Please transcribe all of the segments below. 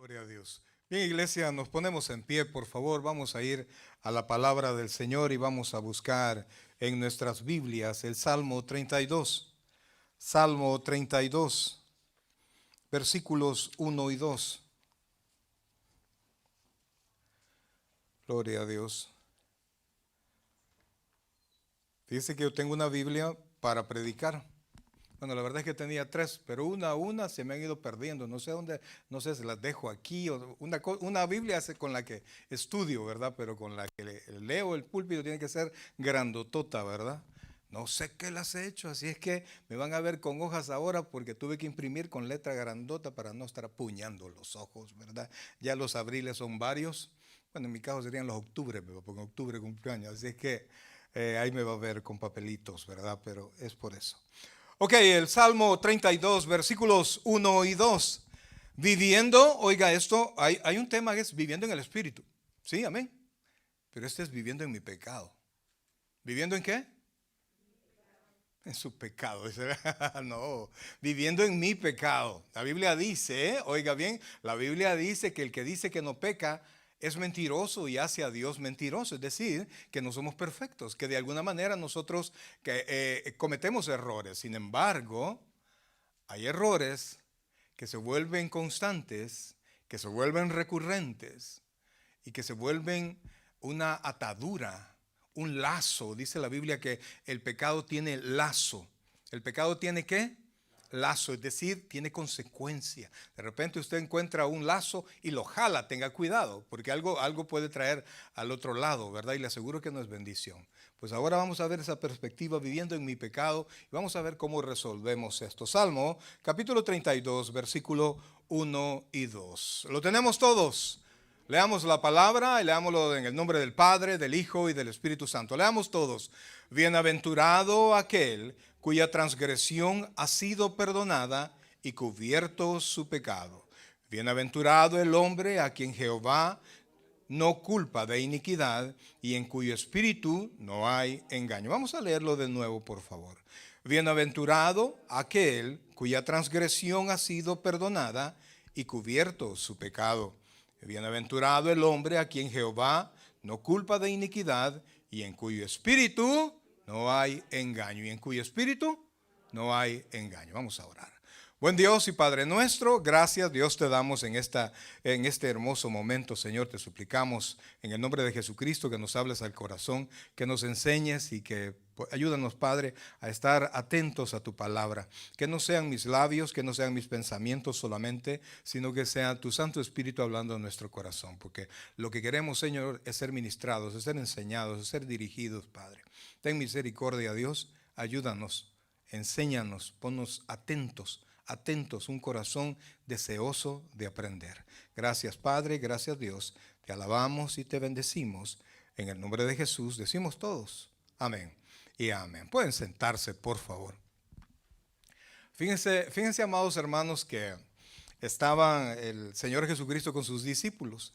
Gloria a Dios. Bien, iglesia, nos ponemos en pie, por favor. Vamos a ir a la palabra del Señor y vamos a buscar en nuestras Biblias el Salmo 32. Salmo 32, versículos 1 y 2. Gloria a Dios. Fíjese que yo tengo una Biblia para predicar. Bueno, la verdad es que tenía tres, pero una a una se me han ido perdiendo. No sé dónde, no sé si las dejo aquí. O una Biblia con la que estudio, ¿verdad? Pero con la que leo el púlpito tiene que ser grandotota, ¿verdad? No sé qué las he hecho, así es que me van a ver con hojas ahora porque tuve que imprimir con letra grandota para no estar apuñando los ojos, ¿verdad? Ya los abriles son varios. Bueno, en mi caso serían los octubres, porque en octubre cumpleaños, así es que ahí me va a ver con papelitos, ¿verdad? Pero es por eso. Ok, el Salmo 32, versículos 1 y 2. Viviendo, oiga esto, hay un tema que es viviendo en el Espíritu. Sí, amén. Pero este es viviendo en mi pecado. ¿Viviendo en qué? En su pecado. No, viviendo en mi pecado. La Biblia dice, oiga bien, la Biblia dice que el que dice que no peca es mentiroso y hace a Dios mentiroso. Es decir, que no somos perfectos, que de alguna manera nosotros cometemos errores. Sin embargo, hay errores que se vuelven constantes, que se vuelven recurrentes y que se vuelven una atadura, un lazo. Dice la Biblia que el pecado tiene lazo. ¿El pecado tiene qué? Lazo, es decir, tiene consecuencia. De repente usted encuentra un lazo y lo jala, tenga cuidado, porque algo puede traer al otro lado, ¿verdad? Y le aseguro que no es bendición. Pues ahora vamos a ver esa perspectiva viviendo en mi pecado y vamos a ver cómo resolvemos esto. Salmo capítulo 32, versículo 1 y 2. ¿Lo tenemos todos? Leamos la palabra y leámoslo en el nombre del Padre, del Hijo y del Espíritu Santo. Leamos todos. Bienaventurado aquel cuya transgresión ha sido perdonada y cubierto su pecado. Bienaventurado el hombre a quien Jehová no culpa de iniquidad y en cuyo espíritu no hay engaño. Vamos a leerlo de nuevo, por favor. Bienaventurado aquel cuya transgresión ha sido perdonada y cubierto su pecado. Bienaventurado el hombre a quien Jehová no culpa de iniquidad y en cuyo espíritu no hay engaño. Y en cuyo espíritu no hay engaño. Vamos a orar. Buen Dios y Padre nuestro, gracias Dios te damos en este hermoso momento, Señor. Te suplicamos en el nombre de Jesucristo que nos hables al corazón, que nos enseñes y que ayúdanos, Padre, a estar atentos a tu palabra. Que no sean mis labios, que no sean mis pensamientos solamente, sino que sea tu Santo Espíritu hablando en nuestro corazón. Porque lo que queremos, Señor, es ser ministrados, es ser enseñados, es ser dirigidos, Padre. Ten misericordia, Dios, ayúdanos, enséñanos, ponnos atentos, un corazón deseoso de aprender. Gracias, Padre, gracias, Dios. Te alabamos y te bendecimos. En el nombre de Jesús decimos todos. Amén y amén. Pueden sentarse, por favor. Fíjense, amados hermanos, que estaba el Señor Jesucristo con sus discípulos.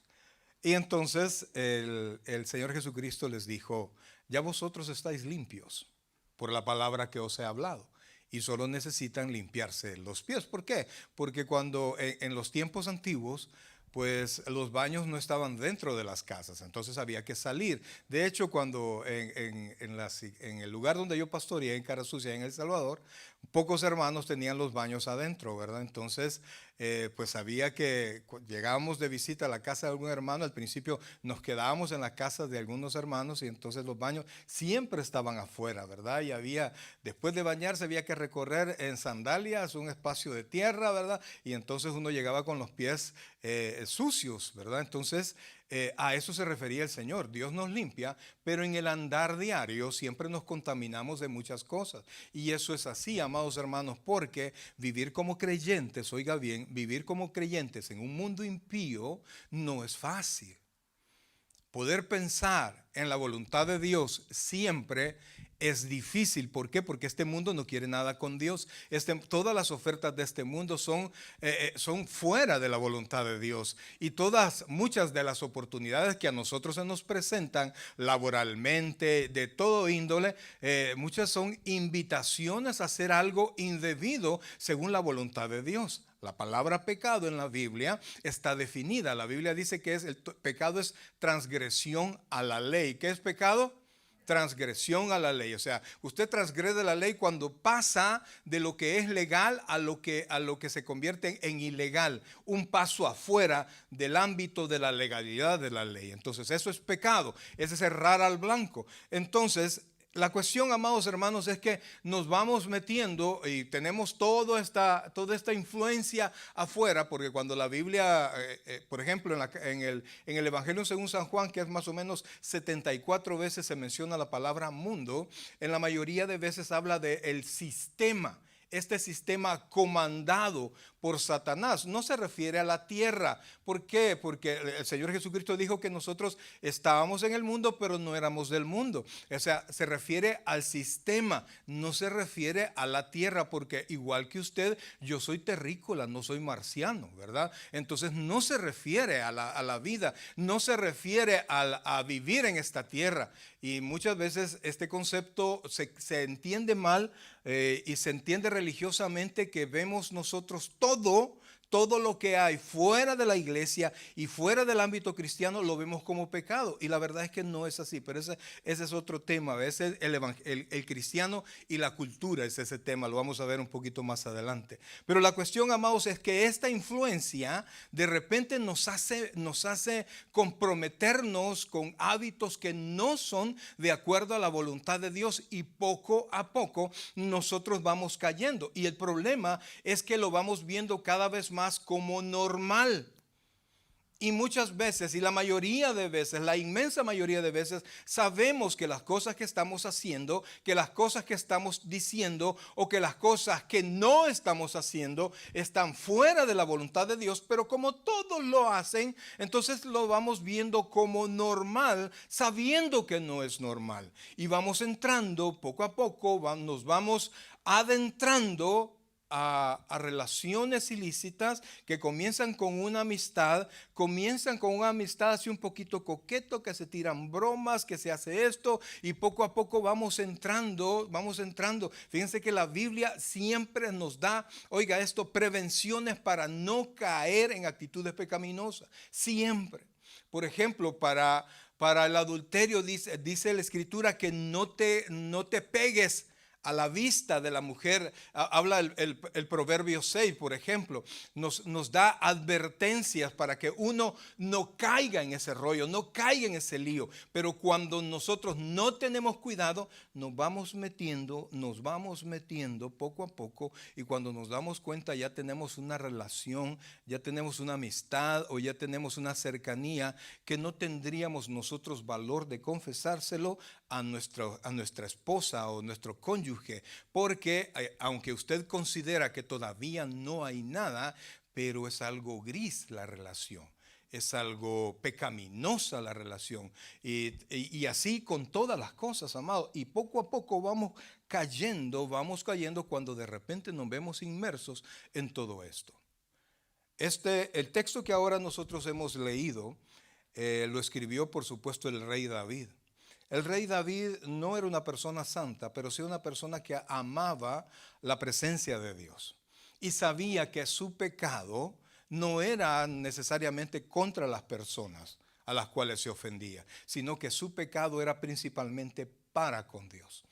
Y entonces el Señor Jesucristo les dijo, ya vosotros estáis limpios por la palabra que os he hablado. Y solo necesitan limpiarse los pies. ¿Por qué? Porque cuando en los tiempos antiguos, pues los baños no estaban dentro de las casas, entonces había que salir. De hecho, cuando en el lugar donde yo pastoreé, en Carasucia, en El Salvador, pocos hermanos tenían los baños adentro, ¿verdad? Entonces, pues había que, llegábamos de visita a la casa de algún hermano, al principio nos quedábamos en la casa de algunos hermanos y entonces los baños siempre estaban afuera, ¿verdad? Y después de bañarse había que recorrer en sandalias un espacio de tierra, ¿verdad? Y entonces uno llegaba con los pies sucios, ¿verdad? Entonces, a eso se refería el Señor. Dios nos limpia, pero en el andar diario siempre nos contaminamos de muchas cosas. Y eso es así, amados hermanos, porque vivir como creyentes, oiga bien, vivir como creyentes en un mundo impío no es fácil. Poder pensar en la voluntad de Dios siempre es difícil. ¿Por qué? Porque este mundo no quiere nada con Dios. Todas las ofertas de este mundo son fuera de la voluntad de Dios. Y muchas de las oportunidades que a nosotros se nos presentan laboralmente, de todo índole, muchas son invitaciones a hacer algo indebido según la voluntad de Dios. La palabra pecado en la Biblia está definida. La Biblia dice que pecado es transgresión a la ley. ¿Qué es pecado? Transgresión a la ley. O sea, usted transgrede la ley cuando pasa de lo que es legal a lo que se convierte en ilegal. Un paso afuera del ámbito de la legalidad de la ley. Entonces, eso es pecado. Ese es errar al blanco. Entonces, la cuestión, amados hermanos, es que nos vamos metiendo y tenemos toda esta influencia afuera, porque cuando la Biblia, por ejemplo, en el Evangelio según San Juan, que es más o menos 74 veces se menciona la palabra mundo, en la mayoría de veces habla del sistema. Este sistema comandado por Satanás no se refiere a la tierra. ¿Por qué? Porque el Señor Jesucristo dijo que nosotros estábamos en el mundo, pero no éramos del mundo. O sea, se refiere al sistema, no se refiere a la tierra, porque igual que usted, yo soy terrícola, no soy marciano, ¿verdad? Entonces no se refiere a la vida, no se refiere a vivir en esta tierra. Y muchas veces este concepto se entiende mal y se entiende religiosamente, que vemos nosotros todo lo que hay fuera de la iglesia y fuera del ámbito cristiano lo vemos como pecado. Y la verdad es que no es así, pero ese es otro tema. Es el cristiano y la cultura es ese tema, lo vamos a ver un poquito más adelante. Pero la cuestión, amados, es que esta influencia de repente nos hace comprometernos con hábitos que no son de acuerdo a la voluntad de Dios, y poco a poco nosotros vamos cayendo. Y el problema es que lo vamos viendo cada vez más como normal. Y muchas veces, y la mayoría de veces, la inmensa mayoría de veces, sabemos que las cosas que estamos haciendo, que las cosas que estamos diciendo o que las cosas que no estamos haciendo están fuera de la voluntad de Dios, pero como todos lo hacen, entonces lo vamos viendo como normal, sabiendo que no es normal. Y vamos entrando poco a poco, nos vamos adentrando a relaciones ilícitas que comienzan con una amistad así un poquito coqueto, que se tiran bromas, que se hace esto, y poco a poco vamos entrando. Fíjense que la Biblia siempre nos da, oiga esto, prevenciones para no caer en actitudes pecaminosas, siempre. Por ejemplo, para el adulterio dice la Escritura que no te pegues a la vista de la mujer. Habla el Proverbio 6, por ejemplo, nos da advertencias para que uno no caiga en ese rollo, no caiga en ese lío. Pero cuando nosotros no tenemos cuidado, nos vamos metiendo poco a poco, y cuando nos damos cuenta ya tenemos una relación, ya tenemos una amistad o ya tenemos una cercanía que no tendríamos nosotros valor de confesárselo a nuestra esposa o nuestro cónyuge, porque aunque usted considera que todavía no hay nada, pero es algo gris la relación, es algo pecaminosa la relación, y así con todas las cosas, amado. Y poco a poco vamos cayendo cuando de repente nos vemos inmersos en todo esto. El texto que ahora nosotros hemos leído lo escribió, por supuesto, el rey David. El rey David no era una persona santa, pero sí una persona que amaba la presencia de Dios y sabía que su pecado no era necesariamente contra las personas a las cuales se ofendía, sino que su pecado era principalmente para con Dios.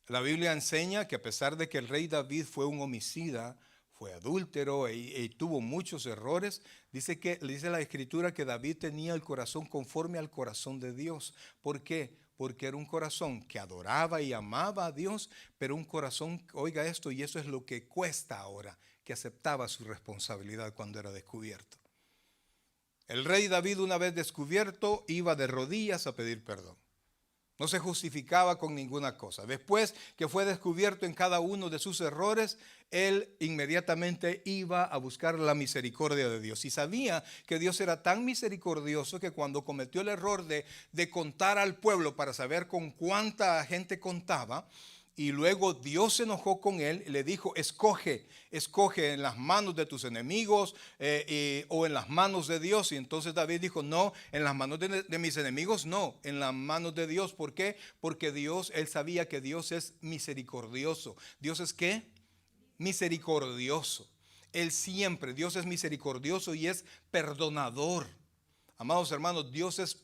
La Biblia enseña que a pesar de que el rey David fue un homicida, fue adúltero y tuvo muchos errores, dice la Escritura que David tenía el corazón conforme al corazón de Dios. ¿Por qué? Porque era un corazón que adoraba y amaba a Dios, pero un corazón, oiga esto, y eso es lo que cuesta ahora, que aceptaba su responsabilidad cuando era descubierto. El rey David, una vez descubierto, iba de rodillas a pedir perdón. No se justificaba con ninguna cosa. Después que fue descubierto en cada uno de sus errores, él inmediatamente iba a buscar la misericordia de Dios. Y sabía que Dios era tan misericordioso que cuando cometió el error de contar al pueblo para saber con cuánta gente contaba, y luego Dios se enojó con él y le dijo: escoge en las manos de tus enemigos o en las manos de Dios. Y entonces David dijo: no, en las manos de mis enemigos no, en las manos de Dios. ¿Por qué? Porque él sabía que Dios es misericordioso. ¿Dios es qué? Misericordioso. Él siempre, Dios es misericordioso y es perdonador. Amados hermanos, Dios es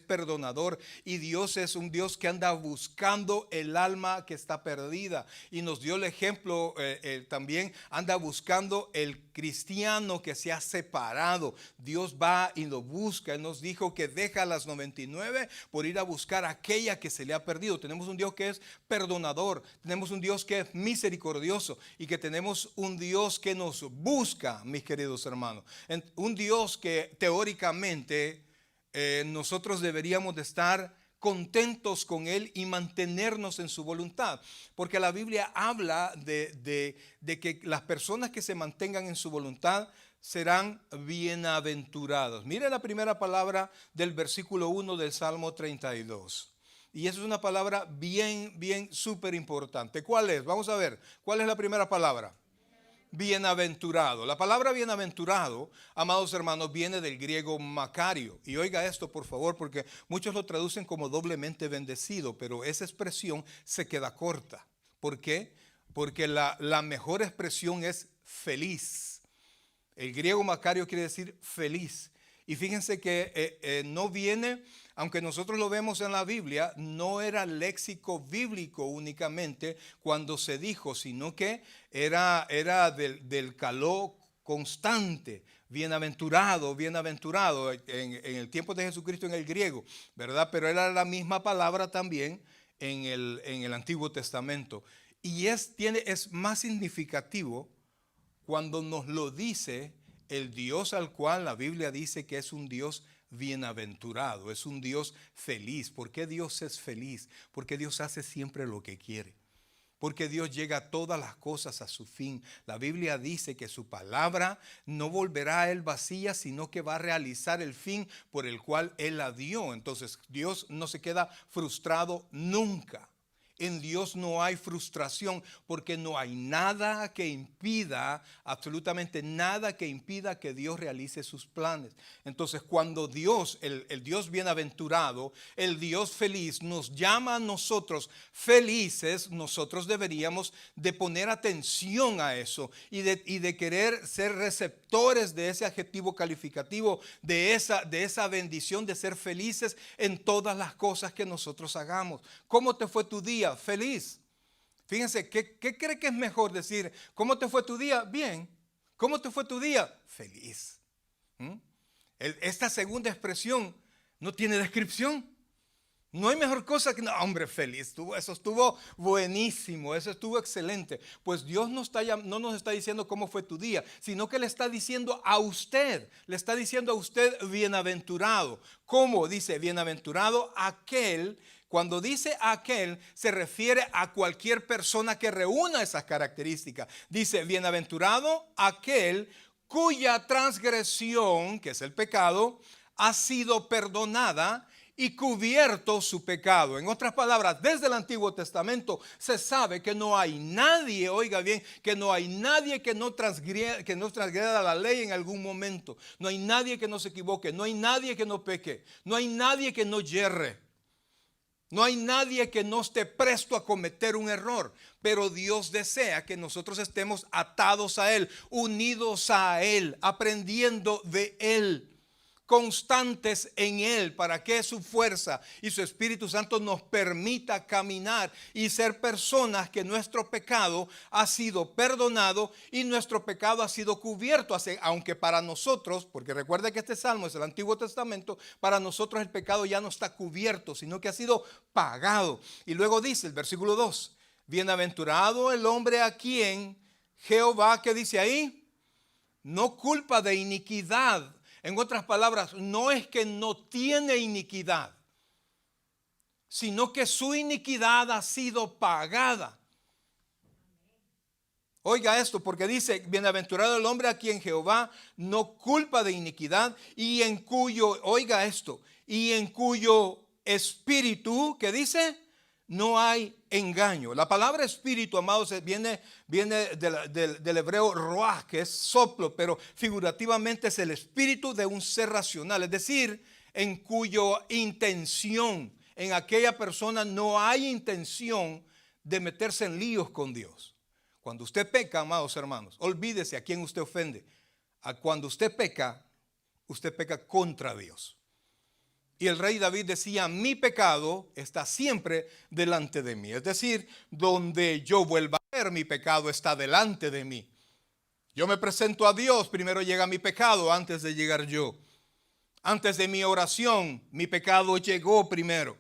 perdonador y Dios es un Dios que anda buscando el alma que está perdida. Y nos dio el ejemplo, también anda buscando el cristiano que se ha separado. Dios va y lo busca. Él nos dijo que deja las 99 por ir a buscar aquella que se le ha perdido. Tenemos un Dios que es perdonador. Tenemos un Dios que es misericordioso y que tenemos un Dios que nos busca, mis queridos hermanos. Un Dios que teóricamente nosotros deberíamos de estar contentos con Él y mantenernos en su voluntad, porque la Biblia habla de que las personas que se mantengan en su voluntad serán bienaventurados. Mire la primera palabra del versículo 1 del Salmo 32. Y eso es una palabra bien súper importante. ¿Cuál es? Vamos a ver, ¿cuál es la primera palabra? Bienaventurado. La palabra bienaventurado, amados hermanos, viene del griego Macario. Y oiga esto, por favor, porque muchos lo traducen como doblemente bendecido, pero esa expresión se queda corta. ¿Por qué? Porque la mejor expresión es feliz. El griego Macario quiere decir feliz. Y fíjense que no viene, aunque nosotros lo vemos en la Biblia, no era léxico bíblico únicamente cuando se dijo, sino que era del caló constante, bienaventurado, bienaventurado, en el tiempo de Jesucristo en el griego, ¿verdad? Pero era la misma palabra también en el Antiguo Testamento. Y es más significativo cuando nos lo dice el Dios al cual la Biblia dice que es un Dios bienaventurado, es un Dios feliz. ¿Por qué Dios es feliz? Porque Dios hace siempre lo que quiere. Porque Dios llega a todas las cosas a su fin. La Biblia dice que su palabra no volverá a Él vacía, sino que va a realizar el fin por el cual Él la dio. Entonces Dios no se queda frustrado nunca. En Dios no hay frustración porque no hay nada que impida, absolutamente nada que impida que Dios realice sus planes. Entonces cuando Dios, el Dios bienaventurado, el Dios feliz nos llama a nosotros felices, nosotros deberíamos de poner atención a eso y de querer ser receptores de ese adjetivo calificativo, de esa bendición de ser felices en todas las cosas que nosotros hagamos. ¿Cómo te fue tu día? Feliz. Fíjense, ¿qué cree que es mejor decir? ¿Cómo te fue tu día? Bien. ¿Cómo te fue tu día? Feliz. Esta segunda expresión no tiene descripción. No hay mejor cosa que, no, hombre, feliz. Eso estuvo buenísimo, eso estuvo excelente. Pues Dios no nos está diciendo cómo fue tu día, sino que le está diciendo a usted, bienaventurado. ¿Cómo? Dice, bienaventurado aquel. Cuando dice aquel, se refiere a cualquier persona que reúna esas características. Dice, bienaventurado aquel cuya transgresión, que es el pecado, ha sido perdonada y cubierto su pecado. En otras palabras, desde el Antiguo Testamento se sabe que no hay nadie, oiga bien, que no hay nadie que no transgreda la ley en algún momento. No hay nadie que no se equivoque, no hay nadie que no peque, no hay nadie que no yerre. No hay nadie que no esté presto a cometer un error, pero Dios desea que nosotros estemos atados a Él, unidos a Él, aprendiendo de Él, constantes en Él, para que su fuerza y su Espíritu Santo nos permita caminar y ser personas que nuestro pecado ha sido perdonado y nuestro pecado ha sido cubierto. Aunque para nosotros, porque recuerda que este salmo es el Antiguo Testamento, para nosotros el pecado ya no está cubierto, sino que ha sido pagado. Y luego dice el versículo 2, bienaventurado el hombre a quien Jehová, ¿qué dice ahí? No culpa de iniquidad. En otras palabras, no es que no tiene iniquidad, sino que su iniquidad ha sido pagada. Oiga esto, porque dice, bienaventurado el hombre a quien Jehová no culpa de iniquidad y en cuyo, oiga esto, y en cuyo espíritu, ¿qué dice? No hay engaño. La palabra espíritu, amados, viene del hebreo ruach, que es soplo, pero figurativamente es el espíritu de un ser racional, es decir, en cuyo intención, en aquella persona no hay intención de meterse en líos con Dios. Cuando usted peca, amados hermanos, olvídese a quién usted ofende. Cuando usted peca contra Dios. Y el rey David decía, mi pecado está siempre delante de mí. Es decir, donde yo vuelva a ver, mi pecado está delante de mí. Yo me presento a Dios, primero llega mi pecado antes de llegar yo. Antes de mi oración, mi pecado llegó primero.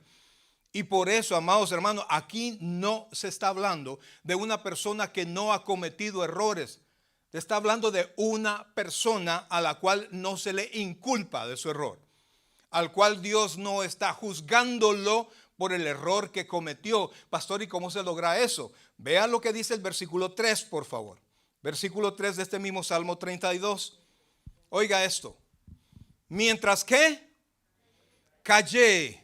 Y por eso, amados hermanos, aquí no se está hablando de una persona que no ha cometido errores. Se está hablando de una persona a la cual no se le inculpa de su error, al cual Dios no está juzgándolo por el error que cometió. Pastor, ¿y cómo se logra eso? Vean lo que dice el versículo 3, por favor. Versículo 3 de este mismo Salmo 32. Oiga esto. Mientras que callé,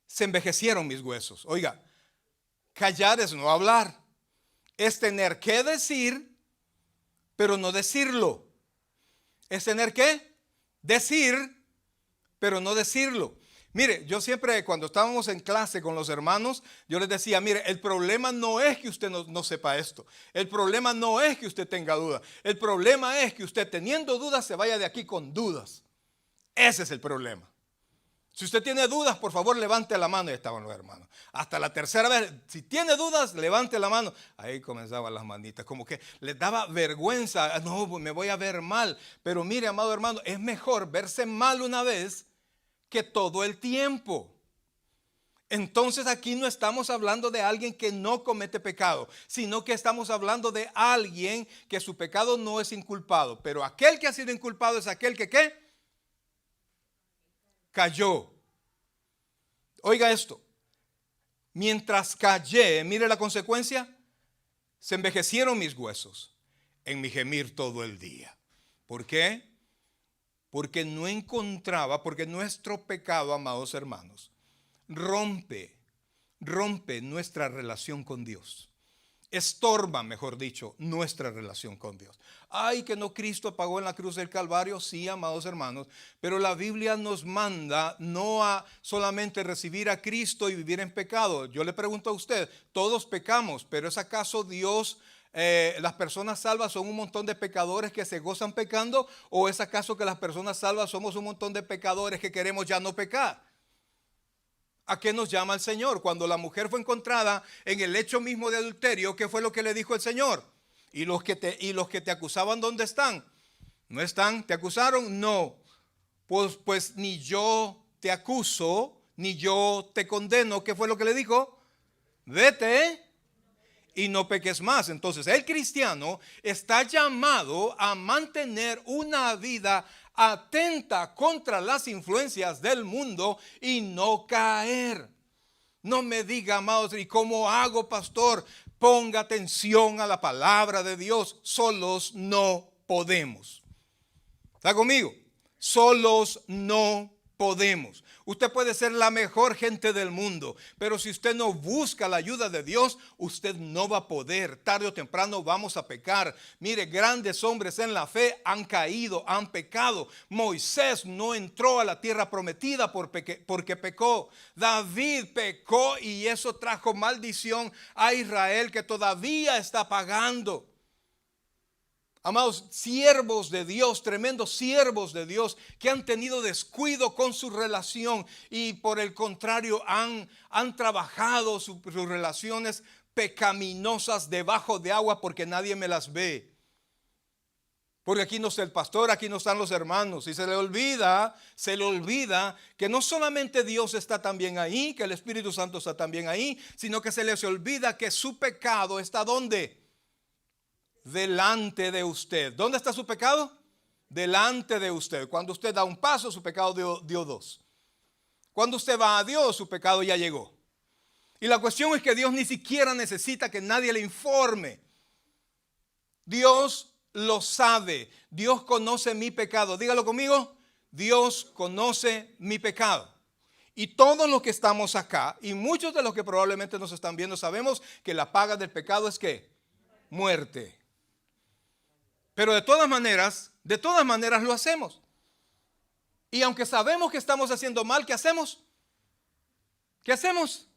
se envejecieron mis huesos. Oiga, callar es no hablar. Es tener que decir, pero no decirlo. Es tener que decir, pero no decirlo. Mire, yo siempre cuando estábamos en clase con los hermanos, yo les decía, mire, el problema no es que usted no sepa esto. El problema no es que usted tenga dudas. El problema es que usted teniendo dudas se vaya de aquí con dudas. Ese es el problema. Si usted tiene dudas, por favor, levante la mano. Y estaban los hermanos. Hasta la tercera vez, si tiene dudas, levante la mano. Ahí comenzaban las manitas, como que les daba vergüenza. No, me voy a ver mal. Pero mire, amado hermano, es mejor verse mal una vez que todo el tiempo. Entonces aquí no estamos hablando de alguien que no comete pecado, sino que estamos hablando de alguien que su pecado no es inculpado. Pero aquel que ha sido inculpado es aquel que ¿qué? Cayó. Oiga esto. Mientras callé, mire la consecuencia, se envejecieron mis huesos en mi gemir todo el día. ¿Por qué? Porque nuestro pecado, amados hermanos, rompe nuestra relación con Dios. Estorba, mejor dicho, nuestra relación con Dios. Ay, que no, Cristo pagó en la cruz del Calvario, sí, amados hermanos, pero la Biblia nos manda no a solamente recibir a Cristo y vivir en pecado. Yo le pregunto a usted, todos pecamos, pero ¿es acaso Dios, las personas salvas son un montón de pecadores que se gozan pecando? ¿O es acaso que las personas salvas somos un montón de pecadores que queremos ya no pecar? ¿A qué nos llama el Señor? Cuando la mujer fue encontrada en el hecho mismo de adulterio, ¿qué fue lo que le dijo el Señor? ¿Y los que te acusaban dónde están? ¿No están? ¿Te acusaron? No. Pues ni yo te acuso, ni yo te condeno. ¿Qué fue lo que le dijo? Vete y no peques más. Entonces el cristiano está llamado a mantener una vida atenta contra las influencias del mundo y no caer. No me diga, amados, ¿y cómo hago, pastor? Ponga atención a la palabra de Dios. Solos no podemos. ¿Está conmigo? Solos no podemos. Usted puede ser la mejor gente del mundo, pero si usted no busca la ayuda de Dios, usted no va a poder. Tarde o temprano vamos a pecar. Mire, grandes hombres en la fe han caído, han pecado. Moisés no entró a la tierra prometida porque pecó. David pecó y eso trajo maldición a Israel que todavía está pagando. Amados, siervos de Dios, tremendos siervos de Dios que han tenido descuido con su relación y por el contrario han trabajado sus relaciones pecaminosas debajo de agua porque nadie me las ve. Porque aquí no está el pastor, aquí no están los hermanos y se le olvida que no solamente Dios está también ahí, que el Espíritu Santo está también ahí, sino que se les olvida que su pecado está ¿dónde? Delante de usted. ¿Dónde está su pecado? Delante de usted. Cuando usted da un paso, su pecado dio dos. Cuando usted va a Dios, su pecado ya llegó. Y la cuestión es que Dios ni siquiera necesita que nadie le informe. Dios lo sabe. Dios conoce mi pecado. Dígalo conmigo. Dios conoce mi pecado. Y todos los que estamos acá, y muchos de los que probablemente nos están viendo, sabemos que la paga del pecado es ¿qué? Muerte. Pero de todas maneras lo hacemos. Y aunque sabemos que estamos haciendo mal, ¿qué hacemos? ¿Qué hacemos?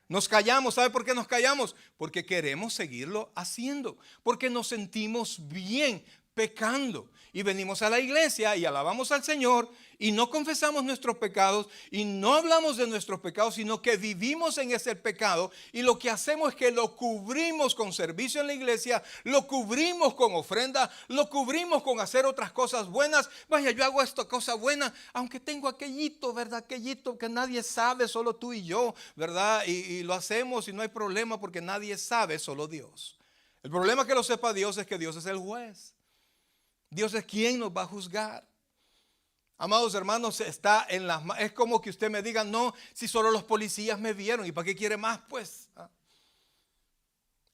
Nos callamos. ¿Sabe por qué nos callamos? Porque queremos seguirlo haciendo. Porque nos sentimos bien pecando. Y venimos a la iglesia y alabamos al Señor y no confesamos nuestros pecados y no hablamos de nuestros pecados, sino que vivimos en ese pecado, y lo que hacemos es que lo cubrimos con servicio en la iglesia, lo cubrimos con ofrenda, lo cubrimos con hacer otras cosas buenas. Vaya, yo hago esta cosa buena, aunque tengo aquellito, ¿verdad? Aquellito que nadie sabe, solo tú y yo, ¿verdad? Y lo hacemos y no hay problema porque nadie sabe, solo Dios. El problema que lo sepa Dios es que Dios es el juez. Dios es quien nos va a juzgar. Amados hermanos, está en las manos. Es como que usted me diga, no, si solo los policías me vieron, ¿y para qué quiere más? Pues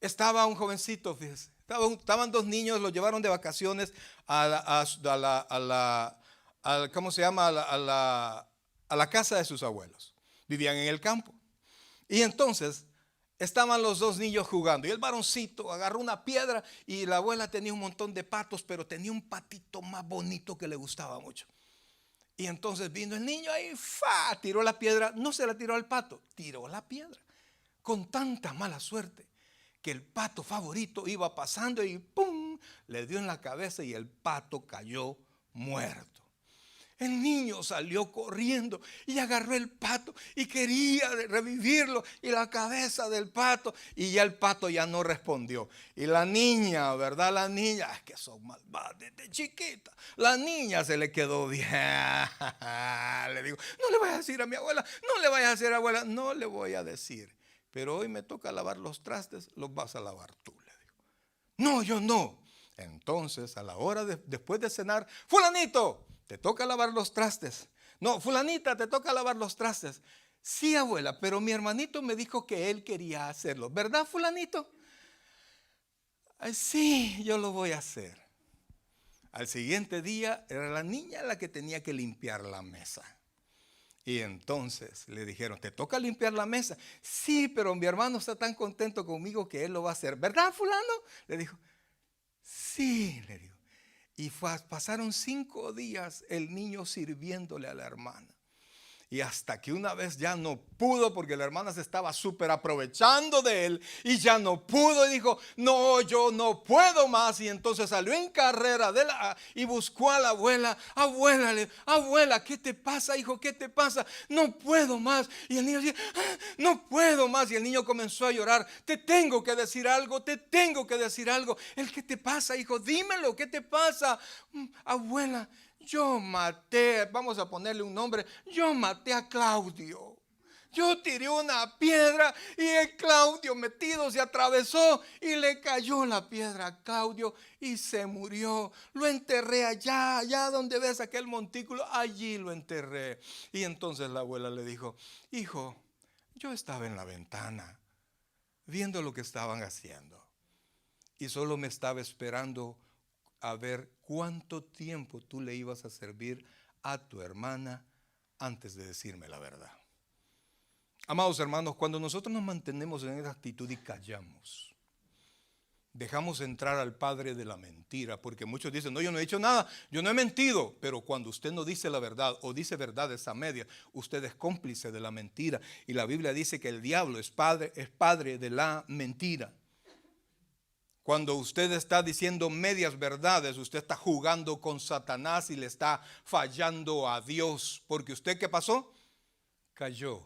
estaba un jovencito, fíjese, estaban dos niños, los llevaron de vacaciones ¿cómo se llama? A la casa de sus abuelos. Vivían en el campo. Y entonces estaban los dos niños jugando y el varoncito agarró una piedra, y la abuela tenía un montón de patos, pero tenía un patito más bonito que le gustaba mucho. Y entonces vino el niño ahí, tiró la piedra. No se la tiró al pato, tiró la piedra con tanta mala suerte que el pato favorito iba pasando y ¡pum!, le dio en la cabeza y el pato cayó muerto. El niño salió corriendo y agarró el pato y quería revivirlo, y la cabeza del pato, y ya el pato ya no respondió. Y la niña, ¿verdad? La niña, es que son malvadas desde chiquita. La niña se le quedó bien. Le digo, no le vayas a decir a mi abuela, no le vayas a decir a abuela. No le voy a decir, pero hoy me toca lavar los trastes, los vas a lavar tú, le digo. No, yo no. Entonces, a la hora después de cenar, fulanito, te toca lavar los trastes. No, fulanita, te toca lavar los trastes. Sí, abuela, pero mi hermanito me dijo que él quería hacerlo. ¿Verdad, fulanito? Ay, sí, yo lo voy a hacer. Al siguiente día era la niña la que tenía que limpiar la mesa. Y entonces le dijeron, ¿te toca limpiar la mesa? Sí, pero mi hermano está tan contento conmigo que él lo va a hacer. ¿Verdad, fulano? Le dijo, sí, le dijo. Y pasaron 5 días el niño sirviéndole a la hermana. Y hasta que una vez ya no pudo, porque la hermana se estaba súper aprovechando de él, y ya no pudo, y dijo, no, yo no puedo más. Y entonces salió en carrera y buscó a la abuela. Abuela, ¿qué te pasa, hijo? ¿Qué te pasa? No puedo más. Y el niño decía, no puedo más. Y el niño comenzó a llorar. Te tengo que decir algo, te tengo que decir algo. ¿Qué te pasa, hijo? Dímelo, ¿qué te pasa? Abuela, yo maté, vamos a ponerle un nombre, yo maté a Claudio. Yo tiré una piedra y el Claudio metido se atravesó y le cayó la piedra a Claudio y se murió. Lo enterré allá donde ves aquel montículo, allí lo enterré. Y entonces la abuela le dijo, hijo, yo estaba en la ventana viendo lo que estaban haciendo y solo me estaba esperando a ver cuánto tiempo tú le ibas a servir a tu hermana antes de decirme la verdad. Amados hermanos, cuando nosotros nos mantenemos en esa actitud y callamos, dejamos entrar al padre de la mentira, porque muchos dicen, no, yo no he hecho nada, yo no he mentido. Pero cuando usted no dice la verdad o dice verdades a medias, usted es cómplice de la mentira. Y la Biblia dice que el diablo es padre de la mentira. Cuando usted está diciendo medias verdades, usted está jugando con Satanás y le está fallando a Dios. Porque usted, ¿qué pasó? Cayó.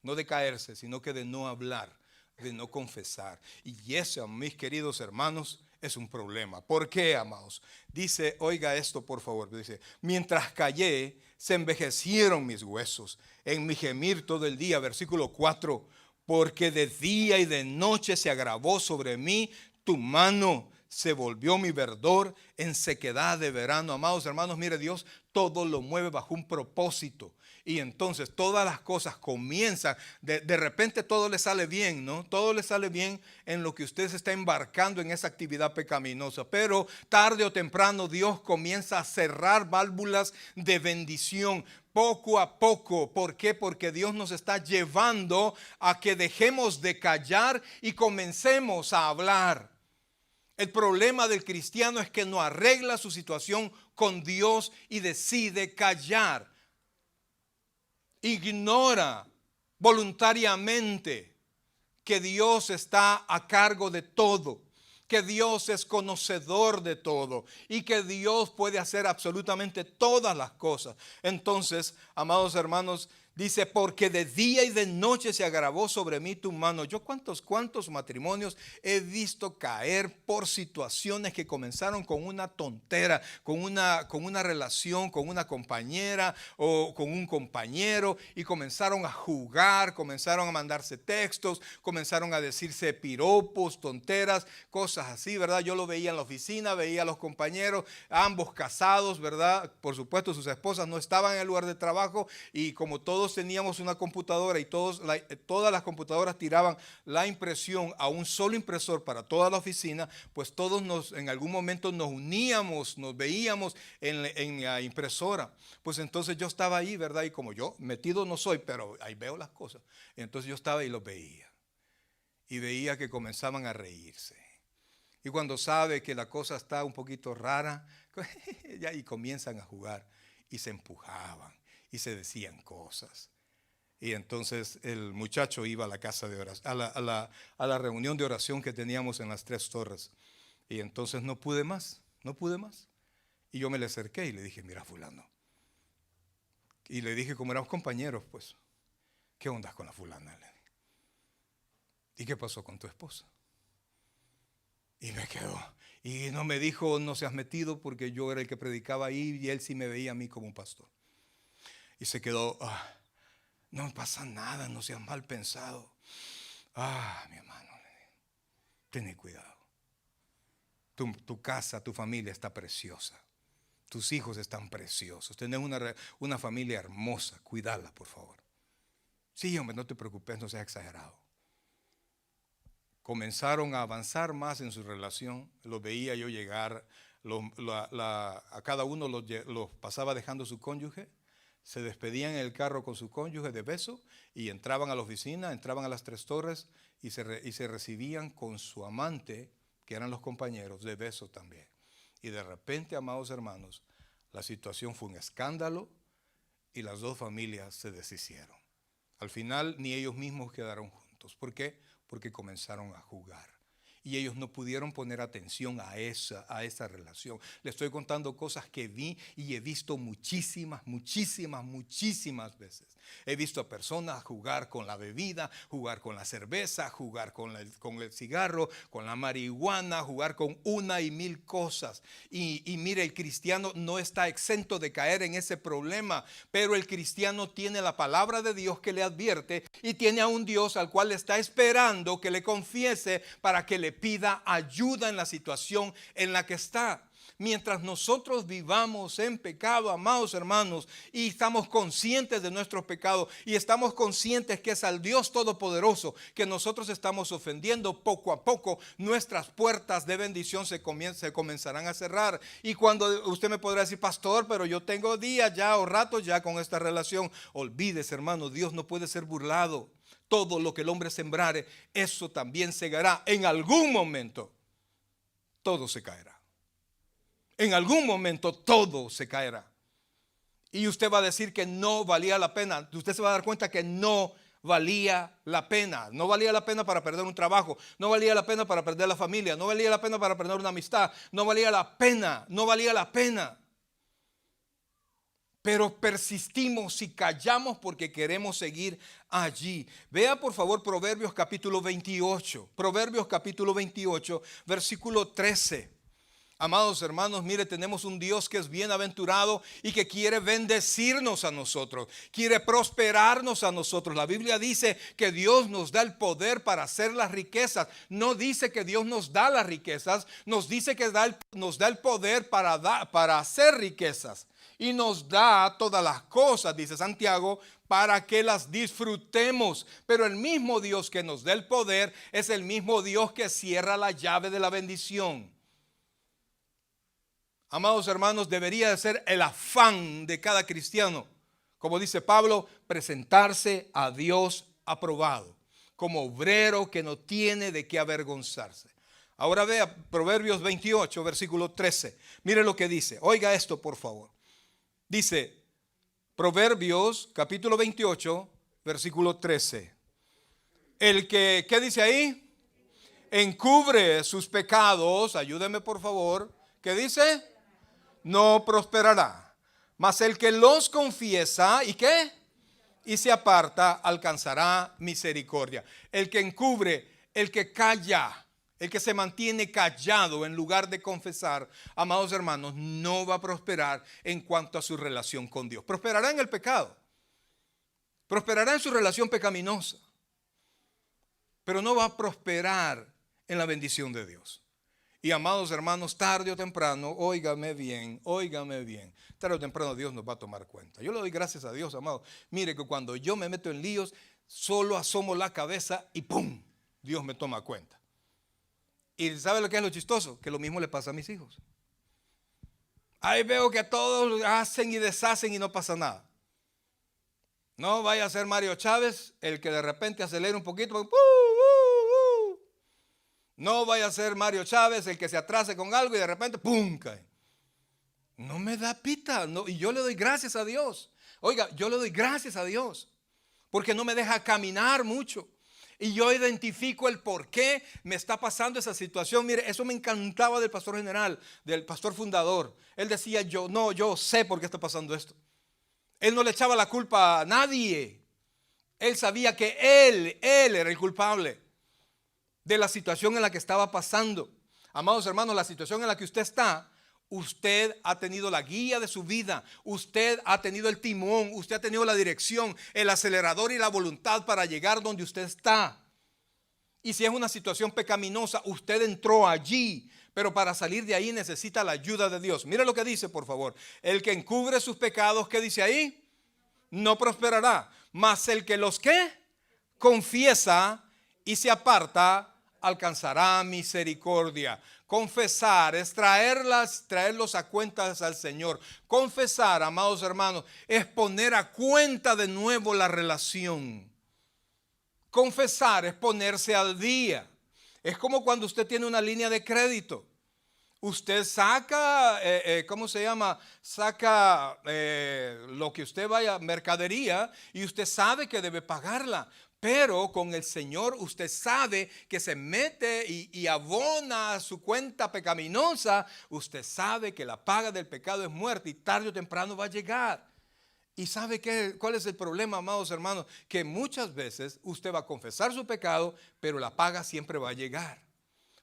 No de caerse, sino que de no hablar, de no confesar. Y eso, mis queridos hermanos, es un problema. ¿Por qué, amados? Dice, oiga esto por favor, dice, mientras callé, se envejecieron mis huesos en mi gemir todo el día. Versículo 4, porque de día y de noche se agravó sobre mí tu mano, se volvió mi verdor en sequedad de verano. Amados hermanos, mire, Dios todo lo mueve bajo un propósito. Y entonces todas las cosas comienzan, de repente todo le sale bien, ¿no? Todo le sale bien en lo que usted se está embarcando en esa actividad pecaminosa. Pero tarde o temprano Dios comienza a cerrar válvulas de bendición. Poco a poco. ¿Por qué? Porque Dios nos está llevando a que dejemos de callar y comencemos a hablar. El problema del cristiano es que no arregla su situación con Dios y decide callar. Ignora voluntariamente que Dios está a cargo de todo, que Dios es conocedor de todo y que Dios puede hacer absolutamente todas las cosas. Entonces, amados hermanos, dice, porque de día y de noche se agravó sobre mí tu mano. Yo cuántos matrimonios he visto caer por situaciones que comenzaron con una tontera, con una relación, con una compañera o con un compañero, y comenzaron a jugar, comenzaron a mandarse textos, comenzaron a decirse piropos, tonteras, cosas así, ¿verdad? Yo lo veía en la oficina, veía a los compañeros, ambos casados, ¿verdad? Por supuesto, sus esposas no estaban en el lugar de trabajo, y como todos teníamos una computadora y todas las computadoras tiraban la impresión a un solo impresor para toda la oficina, pues todos en algún momento nos uníamos, nos veíamos en la impresora. Pues entonces yo estaba ahí, ¿verdad? Y como yo metido no soy, pero ahí veo las cosas. Entonces yo estaba y los veía. Y veía que comenzaban a reírse. Y cuando sabe que la cosa está un poquito rara, y comienzan a jugar y se empujaban y se decían cosas. Y entonces el muchacho iba a la casa de oración, a la reunión de oración que teníamos en las Tres Torres. Y entonces no pude más. Y yo me le acerqué y le dije, mira fulano. Y le dije, como éramos compañeros, pues, ¿qué onda con la fulana? Le dije, ¿y qué pasó con tu esposa? Y me quedó. Y no me dijo, no seas metido, porque yo era el que predicaba ahí y él sí me veía a mí como un pastor. Y se quedó, no pasa nada, no seas mal pensado. Mi hermano, ten cuidado. Tu casa, tu familia está preciosa. Tus hijos están preciosos. Tenés una familia hermosa. Cuídala, por favor. Sí, hombre, no te preocupes, no seas exagerado. Comenzaron a avanzar más en su relación. Los veía yo llegar. A cada uno los pasaba dejando su cónyuge. Se despedían en el carro con su cónyuge de beso y entraban a la oficina, entraban a las Tres Torres y se recibían con su amante, que eran los compañeros, de beso también. Y de repente, amados hermanos, la situación fue un escándalo y las dos familias se deshicieron. Al final ni ellos mismos quedaron juntos. ¿Por qué? Porque comenzaron a jugar. Y ellos no pudieron poner atención a esa relación. Le estoy contando cosas que vi y he visto muchísimas veces. He visto a personas jugar con la bebida, jugar con la cerveza, jugar con el cigarro, con la marihuana, jugar con una y mil cosas. Y mire, el cristiano no está exento de caer en ese problema, pero el cristiano tiene la palabra de Dios que le advierte y tiene a un Dios al cual le está esperando que le confiese para que le pida ayuda en la situación en la que está. Mientras nosotros vivamos en pecado, amados hermanos, y estamos conscientes de nuestros pecados y estamos conscientes que es al Dios Todopoderoso que nosotros estamos ofendiendo, poco a poco nuestras puertas de bendición se comenzarán a cerrar. Y cuando usted me podrá decir, pastor, pero yo tengo días ya o ratos ya con esta relación, olvídese, hermano, Dios no puede ser burlado. Todo lo que el hombre sembrare, eso también segará. En algún momento todo se caerá. En algún momento todo se caerá. Y usted va a decir que no valía la pena. Usted se va a dar cuenta que no valía la pena. No valía la pena para perder un trabajo. No valía la pena para perder la familia. No valía la pena para perder una amistad. No valía la pena. No valía la pena. Pero persistimos y callamos porque queremos seguir allí. Vea por favor Proverbios capítulo 28. Proverbios capítulo 28, versículo 13. Amados hermanos, mire, tenemos un Dios que es bienaventurado y que quiere bendecirnos a nosotros, quiere prosperarnos a nosotros. La Biblia dice que Dios nos da el poder para hacer las riquezas. No dice que Dios nos da las riquezas, nos dice que nos da el poder para hacer riquezas. Y nos da todas las cosas, dice Santiago, para que las disfrutemos. Pero el mismo Dios que nos da el poder es el mismo Dios que cierra la llave de la bendición. Amados hermanos, debería de ser el afán de cada cristiano, como dice Pablo, presentarse a Dios aprobado, como obrero que no tiene de qué avergonzarse. Ahora vea Proverbios 28, versículo 13. Mire lo que dice. Oiga esto, por favor. Dice, Proverbios capítulo 28, versículo 13. El que, ¿qué dice ahí? Encubre sus pecados, ayúdeme por favor. ¿Qué dice? No prosperará. Mas el que los confiesa, ¿y qué? Y se aparta, alcanzará misericordia. El que encubre, el que calla, el que se mantiene callado en lugar de confesar, amados hermanos, no va a prosperar en cuanto a su relación con Dios. Prosperará en el pecado. Prosperará en su relación pecaminosa. Pero no va a prosperar en la bendición de Dios. Y amados hermanos, tarde o temprano, óigame bien, tarde o temprano Dios nos va a tomar cuenta. Yo le doy gracias a Dios, amado. Mire que cuando yo me meto en líos, solo asomo la cabeza y ¡pum! Dios me toma cuenta. Y ¿sabe lo que es lo chistoso? Que lo mismo le pasa a mis hijos. Ahí veo que todos hacen y deshacen y no pasa nada. No vaya a ser Mario Chávez el que de repente acelera un poquito. No vaya a ser Mario Chávez el que se atrase con algo y de repente ¡pum! Cae. No me da pita. No, y yo le doy gracias a Dios. Oiga, yo le doy gracias a Dios porque no me deja caminar mucho. Y yo identifico el por qué me está pasando esa situación. Mire, eso me encantaba del pastor general, del pastor fundador. Él decía, yo sé por qué está pasando esto. Él no le echaba la culpa a nadie. Él sabía que él era el culpable de la situación en la que estaba pasando. Amados hermanos, la situación en la que usted está, usted ha tenido la guía de su vida, usted ha tenido el timón, usted ha tenido la dirección, el acelerador y la voluntad para llegar donde usted está. Y si es una situación pecaminosa, usted entró allí, pero para salir de ahí necesita la ayuda de Dios. Mire lo que dice, por favor. El que encubre sus pecados, ¿qué dice ahí? No prosperará. Mas el que los ¿qué? Confiesa y se aparta, alcanzará misericordia. Confesar es traerlos a cuentas al Señor. Confesar, amados hermanos, es poner a cuenta de nuevo la relación. Confesar es ponerse al día. Es como cuando usted tiene una línea de crédito. Usted saca, ¿cómo se llama? Saca lo que usted vaya, mercadería, y usted sabe que debe pagarla. Pero con el Señor usted sabe que se mete y abona a su cuenta pecaminosa. Usted sabe que la paga del pecado es muerte y tarde o temprano va a llegar. ¿Y sabe cuál es el problema, amados hermanos? Que muchas veces usted va a confesar su pecado, pero la paga siempre va a llegar.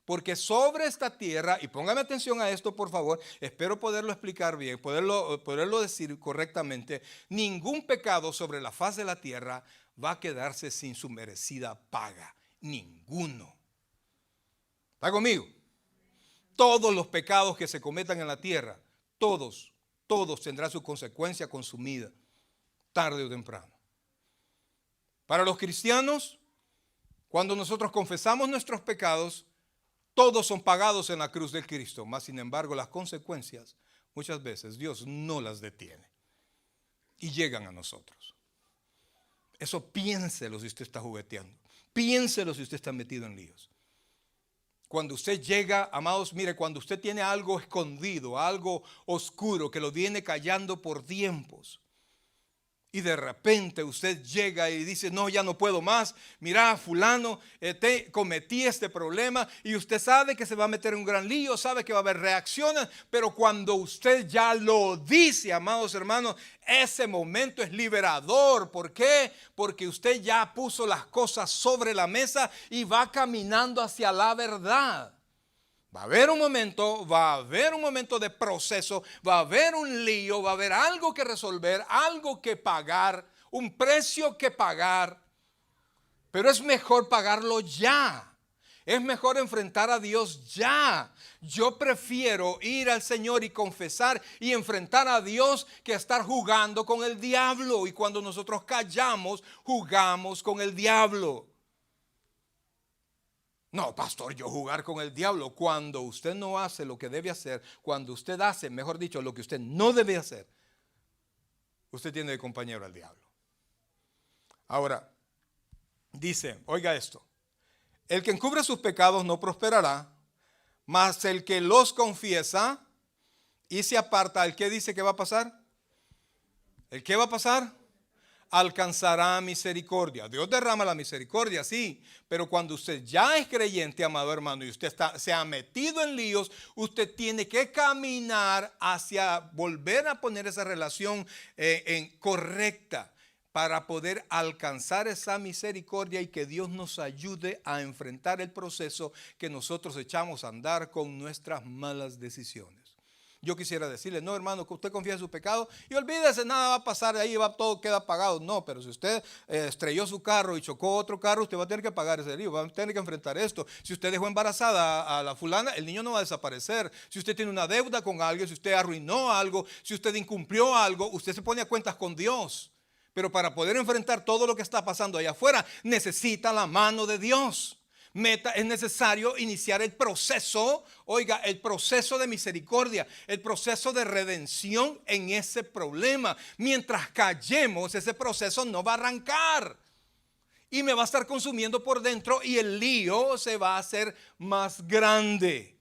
Porque sobre esta tierra, y póngame atención a esto por favor, espero poderlo explicar bien, poderlo decir correctamente, ningún pecado sobre la faz de la tierra va a quedarse sin su merecida paga. Ninguno. ¿Está conmigo? Todos los pecados que se cometan en la tierra, todos tendrán su consecuencia consumida, tarde o temprano. Para los cristianos, cuando nosotros confesamos nuestros pecados, todos son pagados en la cruz de Cristo, mas sin embargo las consecuencias muchas veces Dios no las detiene y llegan a nosotros. Eso piénselo si usted está jugueteando, piénselo si usted está metido en líos. Cuando usted llega, amados, mire, cuando usted tiene algo escondido, algo oscuro que lo viene callando por tiempos, y de repente usted llega y dice, no, ya no puedo más. Mira, fulano, cometí este problema. Y usted sabe que se va a meter en un gran lío, sabe que va a haber reacciones. Pero cuando usted ya lo dice, amados hermanos, ese momento es liberador. ¿Por qué? Porque usted ya puso las cosas sobre la mesa y va caminando hacia la verdad. Va a haber un momento de proceso, va a haber un lío, va a haber algo que resolver, algo que pagar, un precio que pagar. Pero es mejor pagarlo ya. Es mejor enfrentar a Dios ya. Yo prefiero ir al Señor y confesar y enfrentar a Dios que estar jugando con el diablo. Y cuando nosotros callamos, jugamos con el diablo. No, pastor, yo jugar con el diablo. Cuando usted no hace lo que debe hacer, cuando usted hace, mejor dicho, lo que usted no debe hacer, usted tiene de compañero al diablo. Ahora, dice, oiga esto, el que encubre sus pecados no prosperará, mas el que los confiesa y se aparta, ¿el qué dice que va a pasar? ¿El qué va a pasar? alcanzará misericordia. Dios derrama la misericordia, sí, pero cuando usted ya es creyente, amado hermano, y usted se ha metido en líos, usted tiene que caminar hacia volver a poner esa relación correcta para poder alcanzar esa misericordia y que Dios nos ayude a enfrentar el proceso que nosotros echamos a andar con nuestras malas decisiones. Yo quisiera decirle, no hermano, que usted confía en su pecado y olvídese, nada va a pasar, ahí va, todo queda pagado. No, pero si usted estrelló su carro y chocó otro carro, usted va a tener que pagar ese lío, va a tener que enfrentar esto. Si usted dejó embarazada a la fulana, el niño no va a desaparecer. Si usted tiene una deuda con alguien, si usted arruinó algo, si usted incumplió algo, usted se pone a cuentas con Dios. Pero para poder enfrentar todo lo que está pasando allá afuera, necesita la mano de Dios. Es necesario iniciar el proceso, oiga, el proceso de misericordia, el proceso de redención en ese problema. Mientras callemos, ese proceso no va a arrancar y me va a estar consumiendo por dentro y el lío se va a hacer más grande.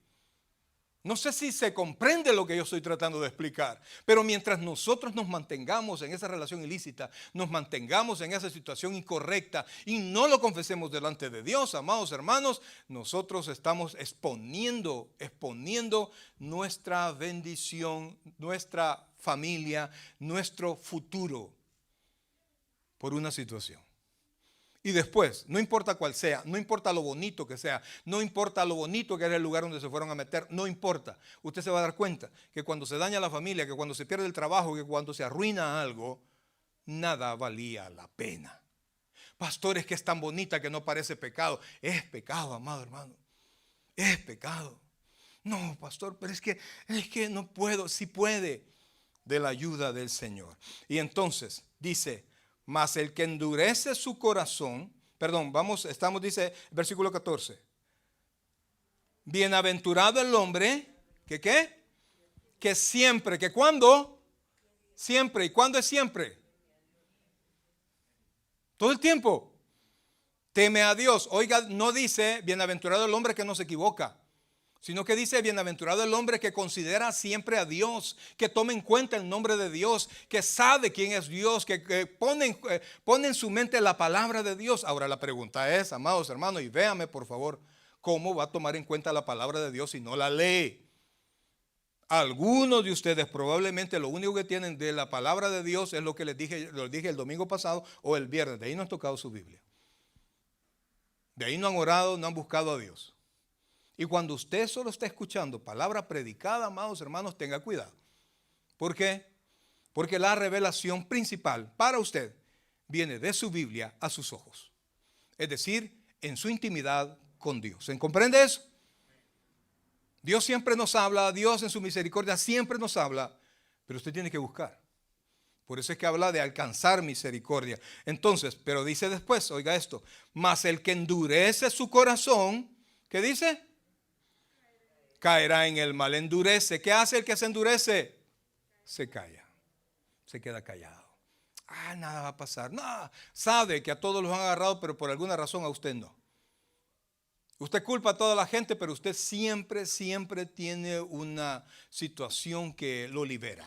No sé si se comprende lo que yo estoy tratando de explicar, pero mientras nosotros nos mantengamos en esa relación ilícita, nos mantengamos en esa situación incorrecta y no lo confesemos delante de Dios, amados hermanos, nosotros estamos exponiendo nuestra bendición, nuestra familia, nuestro futuro por una situación. Y después, no importa cuál sea, no importa lo bonito que sea, no importa lo bonito que era el lugar donde se fueron a meter, no importa. Usted se va a dar cuenta que cuando se daña la familia, que cuando se pierde el trabajo, que cuando se arruina algo, nada valía la pena. Pastor, es que es tan bonita que no parece pecado. Es pecado, amado hermano. Es pecado. No, pastor, pero es que no puedo. Sí puede, de la ayuda del Señor. Y entonces dice, mas el que endurece su corazón, dice, versículo 14. Bienaventurado el hombre, que ¿qué? Que siempre, que ¿cuándo? Siempre. ¿Y cuándo es siempre? Todo el tiempo. Teme a Dios. Oiga, no dice bienaventurado el hombre que no se equivoca, sino que dice bienaventurado el hombre que considera siempre a Dios, que toma en cuenta el nombre de Dios, que sabe quién es Dios, que pone en su mente la palabra de Dios. Ahora la pregunta es, amados hermanos, y véame por favor, ¿cómo va a tomar en cuenta la palabra de Dios si no la lee? Algunos de ustedes probablemente lo único que tienen de la palabra de Dios es lo que les dije el domingo pasado o el viernes. De ahí no han tocado su Biblia. De ahí no han orado, no han buscado a Dios. Y cuando usted solo está escuchando palabra predicada, amados hermanos, tenga cuidado. ¿Por qué? Porque la revelación principal para usted viene de su Biblia a sus ojos. Es decir, en su intimidad con Dios. ¿Se comprende eso? Dios siempre nos habla, Dios en su misericordia siempre nos habla, pero usted tiene que buscar. Por eso es que habla de alcanzar misericordia. Entonces, pero dice después, oiga esto, mas el que endurece su corazón, ¿qué dice? Caerá en el mal. Endurece. ¿Qué hace el que se endurece? Se calla. Se queda callado. Nada va a pasar. No, sabe que a todos los han agarrado, pero por alguna razón a usted no. Usted culpa a toda la gente, pero usted siempre tiene una situación que lo libera.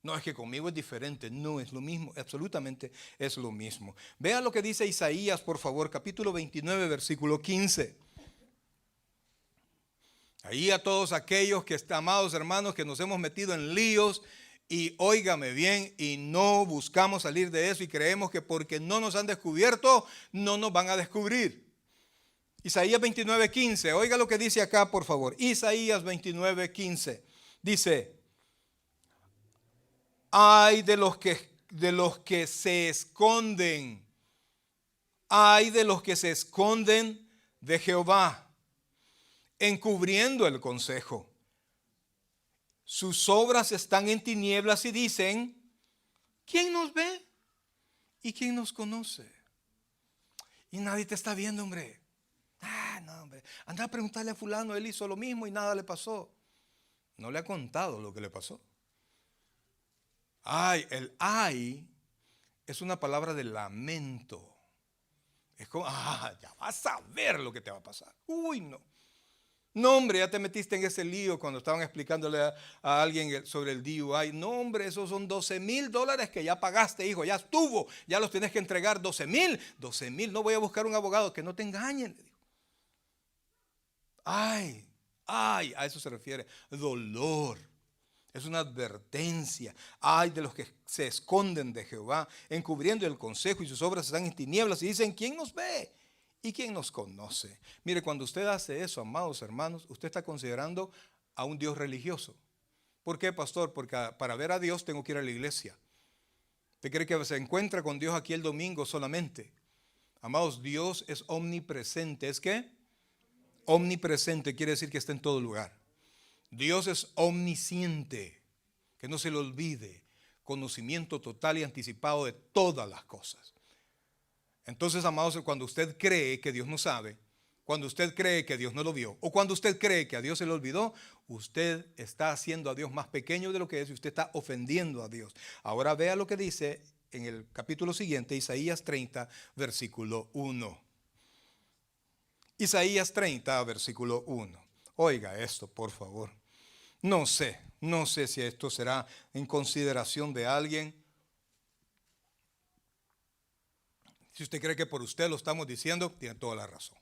No, es que conmigo es diferente. No, es lo mismo. Absolutamente es lo mismo. Vea lo que dice Isaías, por favor, capítulo 29, versículo 15. Ahí a todos aquellos que están, amados hermanos, que nos hemos metido en líos y óigame bien y no buscamos salir de eso y creemos que porque no nos han descubierto, no nos van a descubrir. Isaías 29:15, oiga lo que dice acá por favor. Isaías 29:15 dice, ay de los que se esconden, ay de los que se esconden de Jehová, encubriendo el consejo. Sus obras están en tinieblas y dicen, ¿quién nos ve? ¿Y quién nos conoce? Y nadie te está viendo, hombre. No, hombre. Anda a preguntarle a fulano, él hizo lo mismo y nada le pasó. No le ha contado lo que le pasó. El ay es una palabra de lamento. Es como, ya vas a ver lo que te va a pasar. Uy, no. No, hombre, ya te metiste en ese lío cuando estaban explicándole a alguien sobre el DUI. No, hombre, esos son $12,000 que ya pagaste, hijo, ya estuvo, ya los tienes que entregar. 12,000, no voy a buscar un abogado, que no te engañen. Ay, a eso se refiere, dolor. Es una advertencia. Ay de los que se esconden de Jehová, encubriendo el consejo, y sus obras están en tinieblas, y dicen: ¿quién nos ve? ¿Y quién nos conoce? Mire, cuando usted hace eso, amados hermanos, usted está considerando a un Dios religioso. ¿Por qué, pastor? Porque para ver a Dios tengo que ir a la iglesia. ¿Usted cree que se encuentra con Dios aquí el domingo solamente? Amados, Dios es omnipresente. ¿Es qué? Omnipresente quiere decir que está en todo lugar. Dios es omnisciente, que no se le olvide, conocimiento total y anticipado de todas las cosas. Entonces, amados, cuando usted cree que Dios no sabe, cuando usted cree que Dios no lo vio, o cuando usted cree que a Dios se le olvidó, usted está haciendo a Dios más pequeño de lo que es, y usted está ofendiendo a Dios. Ahora vea lo que dice en el capítulo siguiente, Isaías 30, versículo 1. Isaías 30, versículo 1. Oiga esto, por favor. No sé si esto será en consideración de alguien. Si usted cree que por usted lo estamos diciendo, tiene toda la razón.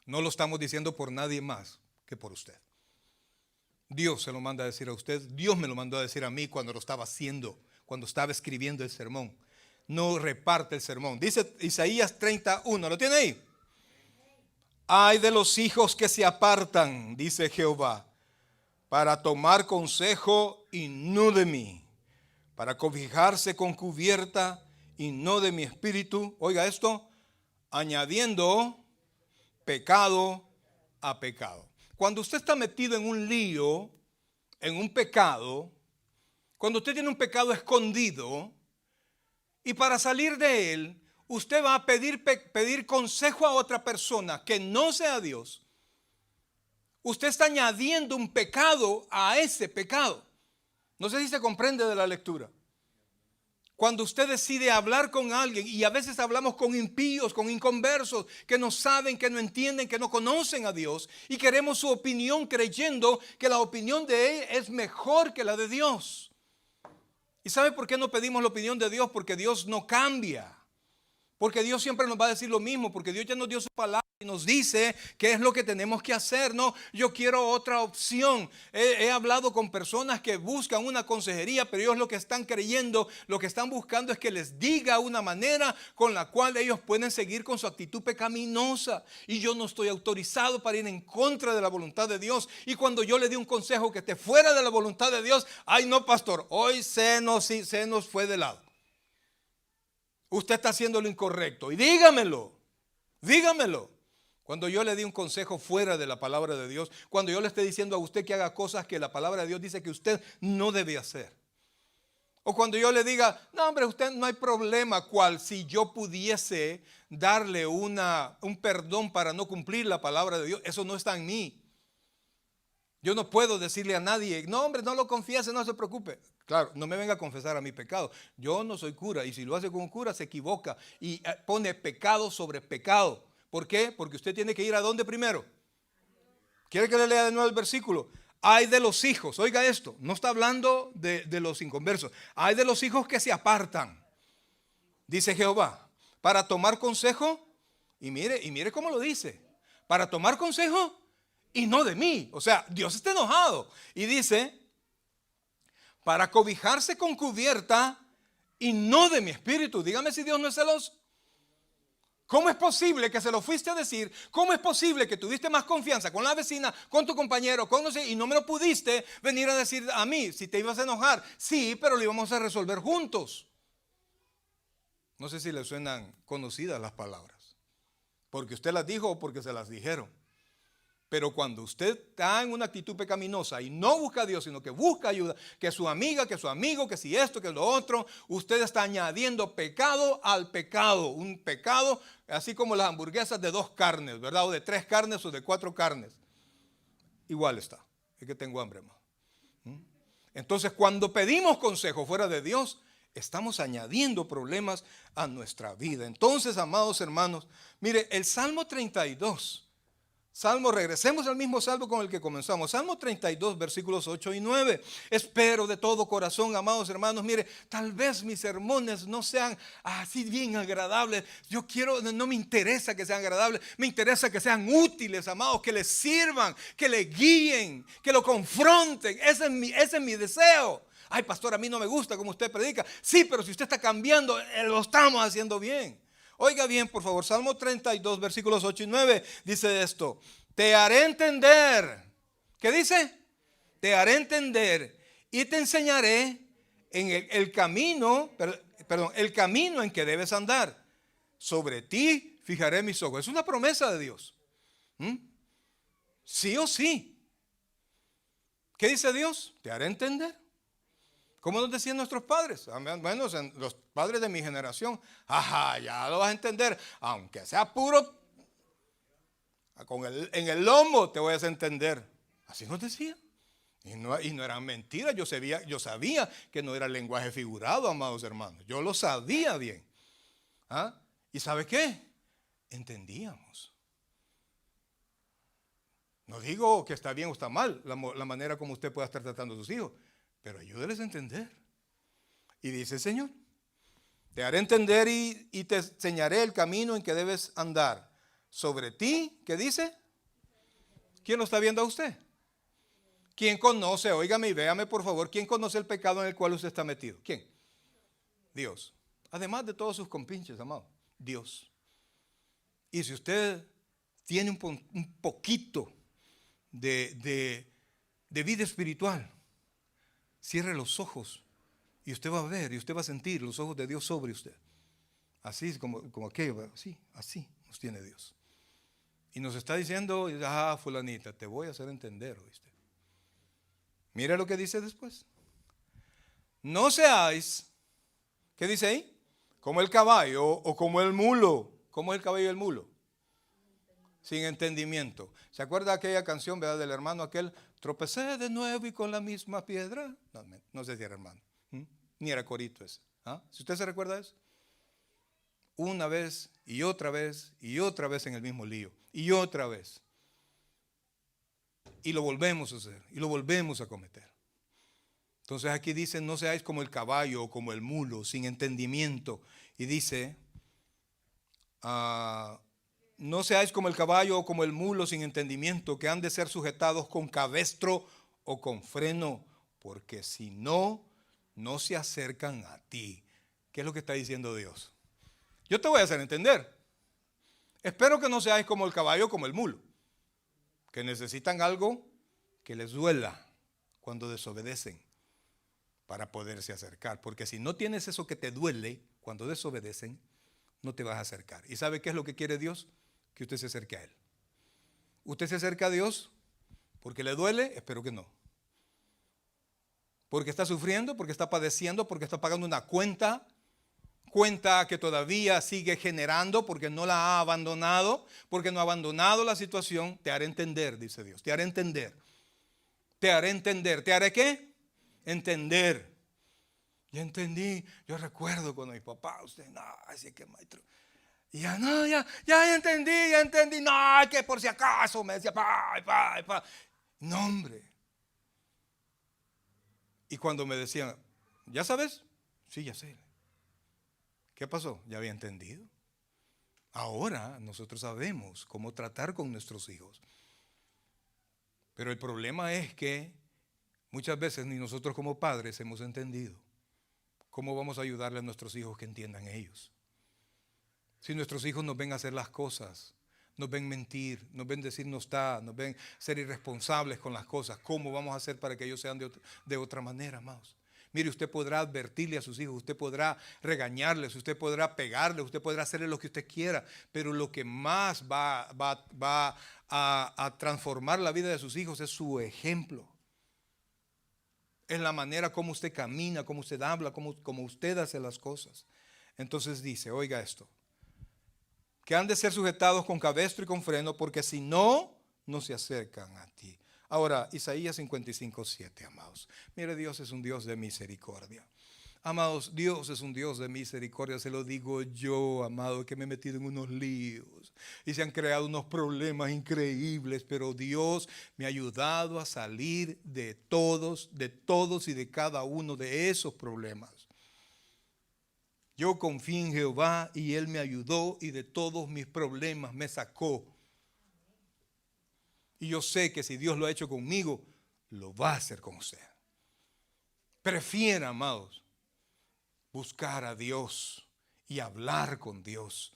No lo estamos diciendo por nadie más que por usted. Dios se lo manda a decir a usted. Dios me lo mandó a decir a mí cuando lo estaba haciendo, cuando estaba escribiendo el sermón. No reparte el sermón. Dice Isaías 31, ¿lo tiene ahí? Ay de los hijos que se apartan, dice Jehová, para tomar consejo y no de mí, para cobijarse con cubierta y no de mi espíritu. Oiga esto, añadiendo pecado a pecado. Cuando usted está metido en un lío, en un pecado, cuando usted tiene un pecado escondido, y para salir de él, usted va a pedir consejo a otra persona que no sea Dios. Usted está añadiendo un pecado a ese pecado. No sé si se comprende de la lectura. Cuando usted decide hablar con alguien, y a veces hablamos con impíos, con inconversos, que no saben, que no entienden, que no conocen a Dios, y queremos su opinión creyendo que la opinión de él es mejor que la de Dios. ¿Y sabe por qué no pedimos la opinión de Dios? Porque Dios no cambia. Porque Dios siempre nos va a decir lo mismo, porque Dios ya nos dio su palabra y nos dice qué es lo que tenemos que hacer. No, yo quiero otra opción. He hablado con personas que buscan una consejería, pero ellos lo que están creyendo, lo que están buscando es que les diga una manera con la cual ellos pueden seguir con su actitud pecaminosa. Y yo no estoy autorizado para ir en contra de la voluntad de Dios. Y cuando yo le di un consejo que esté fuera de la voluntad de Dios, ay no, pastor, hoy se nos fue de lado. Usted está haciendo lo incorrecto. Y dígamelo. Cuando yo le di un consejo fuera de la palabra de Dios, cuando yo le esté diciendo a usted que haga cosas que la palabra de Dios dice que usted no debe hacer. O cuando yo le diga, no hombre, usted no hay problema, cual si yo pudiese darle un perdón para no cumplir la palabra de Dios. Eso no está en mí. Yo no puedo decirle a nadie, no hombre, no lo confiese, no se preocupe. Claro, no me venga a confesar a mi pecado. Yo no soy cura, y si lo hace con un cura se equivoca y pone pecado sobre pecado. ¿Por qué? Porque usted tiene que ir ¿a dónde primero? ¿Quiere que le lea de nuevo el versículo? Hay de los hijos, oiga esto, no está hablando de los inconversos. Hay de los hijos que se apartan, dice Jehová, para tomar consejo. Y mire cómo lo dice, para tomar consejo y no de mí. O sea, Dios está enojado. Y dice, para cobijarse con cubierta y no de mi espíritu. Dígame si Dios no es celoso. ¿Cómo es posible que se lo fuiste a decir? ¿Cómo es posible que tuviste más confianza con la vecina, con tu compañero, con no sé, y no me lo pudiste venir a decir a mí si te ibas a enojar? Sí, pero lo íbamos a resolver juntos. No sé si le suenan conocidas las palabras, porque usted las dijo o porque se las dijeron. Pero cuando usted está en una actitud pecaminosa y no busca a Dios, sino que busca ayuda, que su amiga, que su amigo, que si esto, que lo otro, usted está añadiendo pecado al pecado. Un pecado, así como las hamburguesas de 2 carnes, ¿verdad? O de 3 carnes o de 4 carnes. Igual está. Es que tengo hambre, hermano. Entonces, cuando pedimos consejo fuera de Dios, estamos añadiendo problemas a nuestra vida. Entonces, amados hermanos, mire, el Salmo 32 Salmo, regresemos al mismo salmo con el que comenzamos. Salmo 32, versículos 8 y 9. Espero de todo corazón, amados hermanos, mire, tal vez mis sermones no sean así bien agradables. No me interesa que sean agradables, me interesa que sean útiles, amados, que les sirvan, que le guíen, que lo confronten. Ese es mi deseo. Ay, pastor, a mí no me gusta como usted predica. Sí, pero si usted está cambiando, lo estamos haciendo bien. Oiga bien, por favor, Salmo 32, versículos 8 y 9, dice esto: te haré entender. ¿Qué dice? Te haré entender y te enseñaré en el camino, el camino en que debes andar. Sobre ti fijaré mis ojos. Es una promesa de Dios. Sí o sí. ¿Qué dice Dios? Te haré entender. ¿Cómo nos decían nuestros padres? Bueno, los padres de mi generación. Ajá, ya lo vas a entender. Aunque sea puro, en el lomo te voy a hacer entender. Así nos decían. Y no eran mentiras. Yo sabía que no era lenguaje figurado, amados hermanos. Yo lo sabía bien. ¿Ah? ¿Y sabe qué? Entendíamos. No digo que está bien o está mal la manera como usted pueda estar tratando a sus hijos, pero ayúdeles a entender. Y dice el Señor: te haré entender y te enseñaré el camino en que debes andar. Sobre ti, ¿qué dice? ¿Quién lo está viendo a usted? ¿Quién conoce? Óigame y véame por favor. ¿Quién conoce el pecado en el cual usted está metido? ¿Quién? Dios. Además de todos sus compinches, amado. Dios. Y si usted tiene un poquito de vida espiritual, cierre los ojos y usted va a ver y usted va a sentir los ojos de Dios sobre usted. Así como aquello, así nos tiene Dios. Y nos está diciendo: fulanita, te voy a hacer entender, ¿oíste? Mira lo que dice después. No seáis, ¿qué dice ahí? Como el caballo o como el mulo. ¿Cómo es el caballo y el mulo? Sin entendimiento. ¿Se acuerda aquella canción, verdad, del hermano aquel? Tropecé de nuevo y con la misma piedra. No sé si era hermano. Ni era corito ese. Si usted se recuerda de eso. Una vez y otra vez y otra vez en el mismo lío. Y otra vez. Y lo volvemos a hacer. Y lo volvemos a cometer. Entonces aquí dice: no seáis como el caballo o como el mulo, sin entendimiento. Y dice: no seáis como el caballo o como el mulo sin entendimiento, que han de ser sujetados con cabestro o con freno, porque si no, no se acercan a ti. ¿Qué es lo que está diciendo Dios? Yo te voy a hacer entender. Espero que no seáis como el caballo o como el mulo, que necesitan algo que les duela cuando desobedecen para poderse acercar. Porque si no tienes eso que te duele cuando desobedecen, no te vas a acercar. ¿Y sabe qué es lo que quiere Dios? Que usted se acerque a Él. ¿Usted se acerca a Dios porque le duele? Espero que no. Porque está sufriendo, porque está padeciendo, porque está pagando una cuenta que todavía sigue generando, porque no la ha abandonado, porque no ha abandonado la situación. Te haré entender, dice Dios. Te haré entender. Te haré entender. ¿Te haré qué? Entender. Ya entendí. Yo recuerdo cuando mi papá, usted, no, así que maestro. Y ya, no, ya entendí. No, que por si acaso me decía, pa. No, hombre. Y cuando me decían, ¿ya sabes? Sí, ya sé. ¿Qué pasó? Ya había entendido. Ahora nosotros sabemos cómo tratar con nuestros hijos. Pero el problema es que muchas veces ni nosotros como padres hemos entendido cómo vamos a ayudarle a nuestros hijos que entiendan ellos. Si nuestros hijos nos ven hacer las cosas, nos ven mentir, nos ven decir no está, nos ven ser irresponsables con las cosas, ¿cómo vamos a hacer para que ellos sean de otra manera, amados? Mire, usted podrá advertirle a sus hijos, usted podrá regañarles, usted podrá pegarles, usted podrá hacerle lo que usted quiera, pero lo que más va a transformar la vida de sus hijos es su ejemplo. Es la manera como usted camina, como usted habla, como usted hace las cosas. Entonces dice, oiga esto, que han de ser sujetados con cabestro y con freno, porque si no, no se acercan a ti. Ahora, Isaías 55:7, amados. Mire, Dios es un Dios de misericordia. Amados, Dios es un Dios de misericordia, se lo digo yo, amado, que me he metido en unos líos y se han creado unos problemas increíbles, pero Dios me ha ayudado a salir de todos y de cada uno de esos problemas. Yo confié en Jehová y Él me ayudó y de todos mis problemas me sacó. Y yo sé que si Dios lo ha hecho conmigo, lo va a hacer con usted. Prefiera, amados, buscar a Dios y hablar con Dios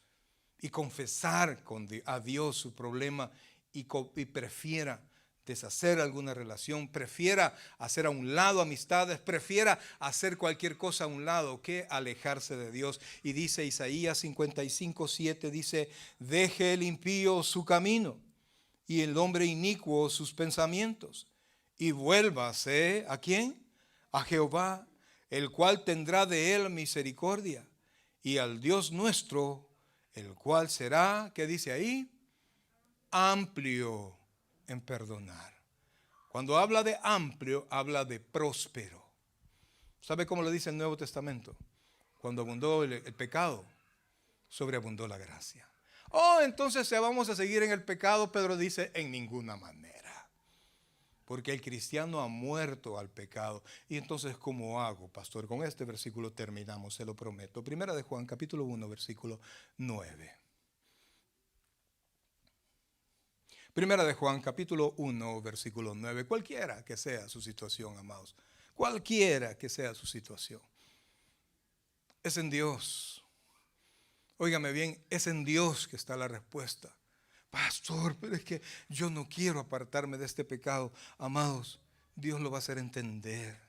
y confesar a Dios su problema y prefiera deshacer alguna relación, prefiera hacer a un lado amistades, prefiera hacer cualquier cosa a un lado que alejarse de Dios. Y dice Isaías 55:7, dice: deje el impío su camino y el hombre inicuo sus pensamientos, y vuélvase ¿a quién? A Jehová, el cual tendrá de él misericordia, y al Dios nuestro, el cual será, ¿qué dice ahí? Amplio en perdonar. Cuando habla de amplio, habla de próspero. ¿Sabe cómo lo dice el Nuevo Testamento? Cuando abundó el pecado, sobreabundó la gracia. Oh, entonces vamos a seguir en el pecado. Pedro dice: en ninguna manera. Porque el cristiano ha muerto al pecado. Y entonces, ¿cómo hago, pastor? Con este versículo terminamos, se lo prometo. Primera de Juan, capítulo 1, versículo 9. Primera de Juan, capítulo 1, versículo 9. Cualquiera que sea su situación, amados. Cualquiera que sea su situación. Es en Dios. Óigame bien, es en Dios que está la respuesta. Pastor, pero es que yo no quiero apartarme de este pecado. Amados, Dios lo va a hacer entender.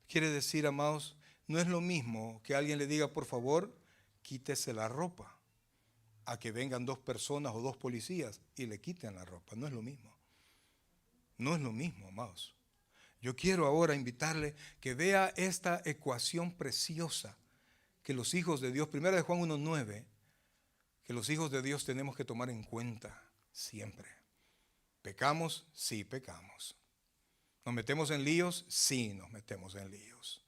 Quiere decir, amados, no es lo mismo que alguien le diga: por favor, quítese la ropa, a que vengan dos personas o dos policías y le quiten la ropa. No es lo mismo. No es lo mismo, amados. Yo quiero ahora invitarle que vea esta ecuación preciosa que los hijos de Dios, primera de Juan 1:9, que los hijos de Dios tenemos que tomar en cuenta siempre. ¿Pecamos? Sí, pecamos. ¿Nos metemos en líos? Sí, nos metemos en líos.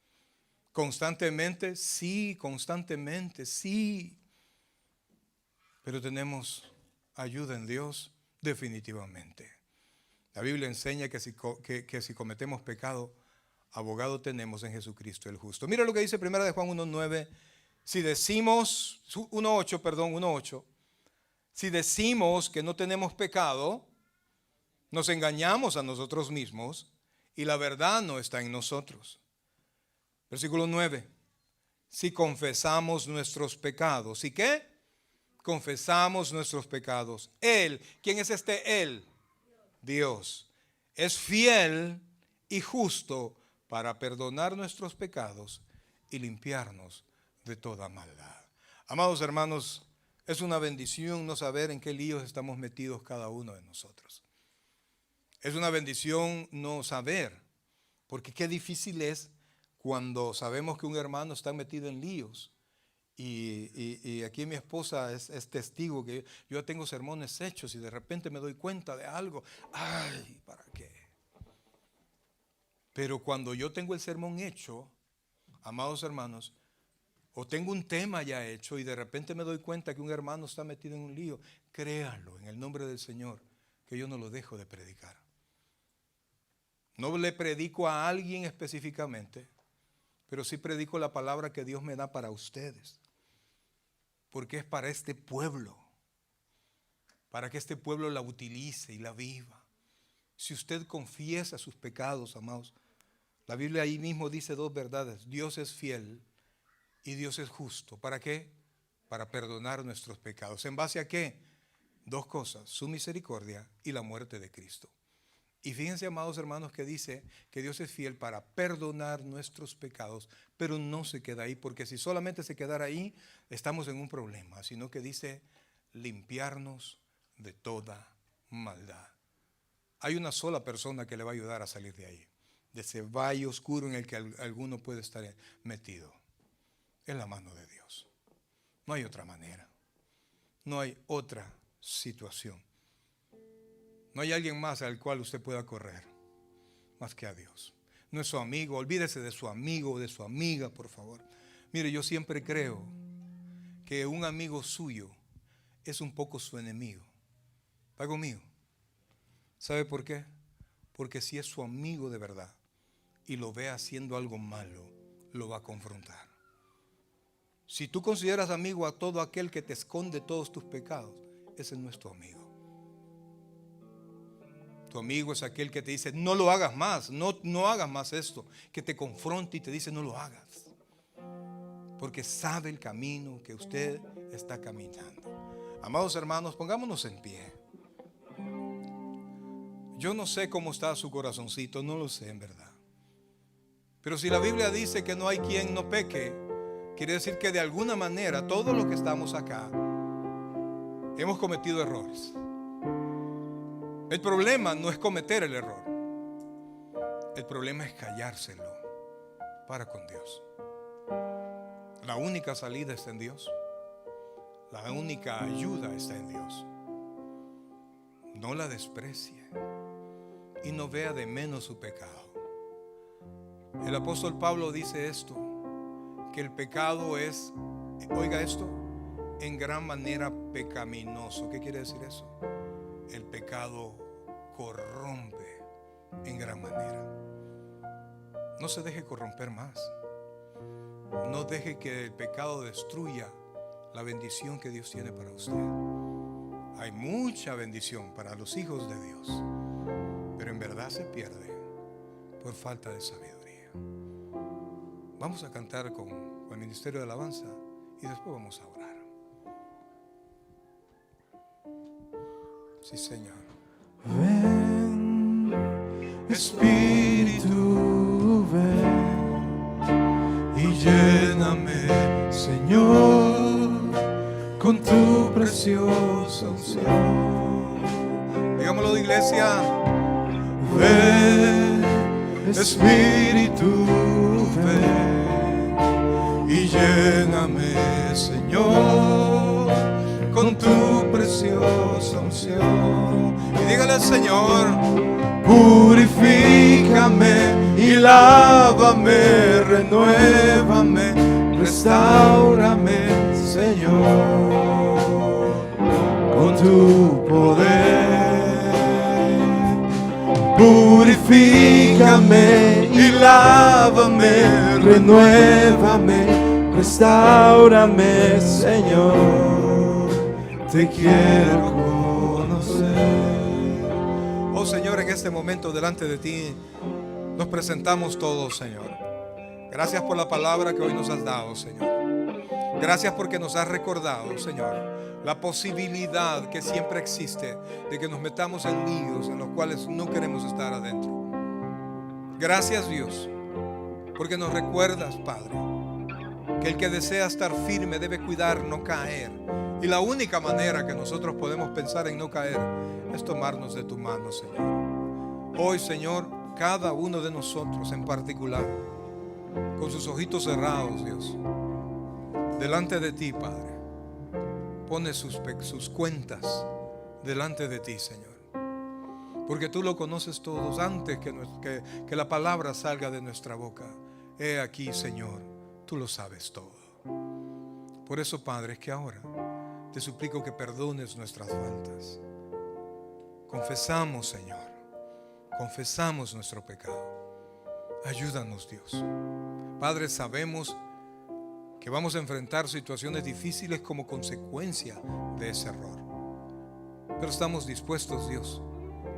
¿Constantemente? Sí, constantemente, sí. Pero tenemos ayuda en Dios definitivamente. La Biblia enseña que si cometemos pecado, abogado tenemos en Jesucristo el justo. Mira lo que dice primera de Juan 1:9. Si decimos, 1:8, si decimos que no tenemos pecado, nos engañamos a nosotros mismos y la verdad no está en nosotros. Versículo 9. Si confesamos nuestros pecados, ¿y qué? Confesamos nuestros pecados. Él, ¿quién es este Él? Dios. Es fiel y justo para perdonar nuestros pecados y limpiarnos de toda maldad. Amados hermanos, es una bendición no saber en qué líos estamos metidos cada uno de nosotros. Es una bendición no saber, porque qué difícil es cuando sabemos que un hermano está metido en líos. Y aquí mi esposa es testigo que yo tengo sermones hechos y de repente me doy cuenta de algo. Ay, ¿para qué? Pero cuando yo tengo el sermón hecho, amados hermanos, o tengo un tema ya hecho y de repente me doy cuenta que un hermano está metido en un lío, créanlo en el nombre del Señor, que yo no lo dejo de predicar. No le predico a alguien específicamente, pero sí predico la palabra que Dios me da para ustedes. Porque es para este pueblo, para que este pueblo la utilice y la viva. Si usted confiesa sus pecados, amados, la Biblia ahí mismo dice dos verdades: Dios es fiel y Dios es justo. ¿Para qué? Para perdonar nuestros pecados. ¿En base a qué? Dos cosas: su misericordia y la muerte de Cristo. Y fíjense, amados hermanos, que dice que Dios es fiel para perdonar nuestros pecados, pero no se queda ahí, porque si solamente se quedara ahí, estamos en un problema, sino que dice limpiarnos de toda maldad. Hay una sola persona que le va a ayudar a salir de ahí, de ese valle oscuro en el que alguno puede estar metido. Es la mano de Dios. No hay otra manera. No hay otra situación. No hay alguien más al cual usted pueda correr más que a Dios. no es su amigo. Olvídese de su amigo o de su amiga, por favor. Mire, yo siempre creo que un amigo suyo es un poco su enemigo. ¿Está conmigo? ¿Sabe por qué? Porque si es su amigo de verdad y lo ve haciendo algo malo, lo va a confrontar. Si tú consideras amigo a todo aquel que te esconde todos tus pecados, ese no es tu amigo. Tu amigo es aquel que te dice, no lo hagas más, no hagas más esto, que te confronta y te dice, no lo hagas, porque sabe el camino que usted está caminando. Amados hermanos, pongámonos en pie. Yo no sé cómo está su corazoncito, no lo sé en verdad. Pero si la Biblia dice que no hay quien no peque, quiere decir que de alguna manera todos los que estamos acá hemos cometido errores. El problema no es cometer el error. El problema es callárselo para con Dios. La única salida está en Dios. La única ayuda está en Dios. No la desprecie y no vea de menos su pecado. El apóstol Pablo dice esto, que el pecado es, oiga esto, en gran manera pecaminoso. ¿Qué quiere decir eso? El pecado corrompe en gran manera. No se deje corromper más. No deje que el pecado destruya la bendición que Dios tiene para usted. Hay mucha bendición para los hijos de Dios, pero en verdad se pierde por falta de sabiduría. Vamos a cantar con el ministerio de alabanza y después vamos a orar. Sí, Señor. Ven, Espíritu, ven y lléname, Señor, con tu preciosa unción. Digámoslo de iglesia. Ven, Espíritu, ven y lléname, Señor, con tu preciosa unción. Y dígale al Señor, purifícame y lávame, renuévame, restáurame, Señor, con tu poder. Purifícame y lávame, renuévame, restáurame, Señor, te quiero conocer. oh Señor, en este momento delante de ti nos presentamos todos, Señor. Gracias por la palabra que hoy nos has dado, Señor. Gracias porque nos has recordado, Señor, la posibilidad que siempre existe de que nos metamos en líos en los cuales no queremos estar adentro. Gracias, Dios, porque nos recuerdas, Padre, que el que desea estar firme debe cuidar no caer. Y la única manera que nosotros podemos pensar en no caer es tomarnos de tu mano, Señor. Hoy, Señor, cada uno de nosotros en particular, con sus ojitos cerrados, Dios, delante de ti, Padre, pone sus cuentas delante de ti, Señor, porque tú lo conoces todos antes que la palabra salga de nuestra boca. He aquí, Señor, tú lo sabes todo. Por eso, Padre, es que ahora te suplico que perdones nuestras faltas. Confesamos, Señor, confesamos nuestro pecado. Ayúdanos, Dios. Padre, sabemos que vamos a enfrentar situaciones difíciles como consecuencia de ese error, pero estamos dispuestos, Dios,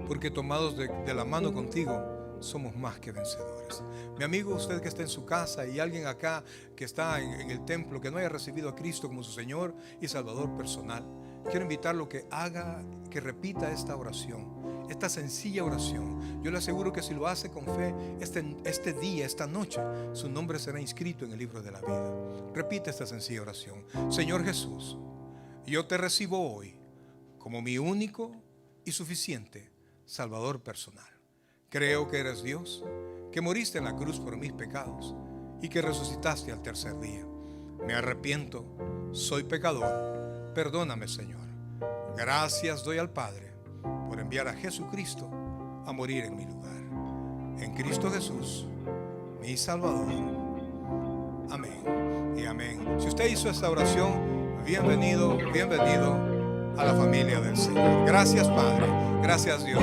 porque tomados de la mano contigo somos más que vencedores. Mi amigo, usted que está en su casa y alguien acá que está en el templo que no haya recibido a Cristo como su Señor y Salvador personal, quiero invitarlo que repita esta oración, esta sencilla oración. Yo le aseguro que si lo hace con fe, este día, esta noche, su nombre será inscrito en el libro de la vida. Repite esta sencilla oración. Señor Jesús, yo te recibo hoy como mi único y suficiente Salvador personal. Creo que eres Dios, que moriste en la cruz por mis pecados y que resucitaste al tercer día. Me arrepiento, soy pecador, perdóname, Señor. Gracias doy al Padre por enviar a Jesucristo a morir en mi lugar. En Cristo Jesús. mi Salvador. Amén y amén. Si usted hizo esta oración, bienvenido, bienvenido a la familia del Señor. Gracias, Padre. Gracias, Dios.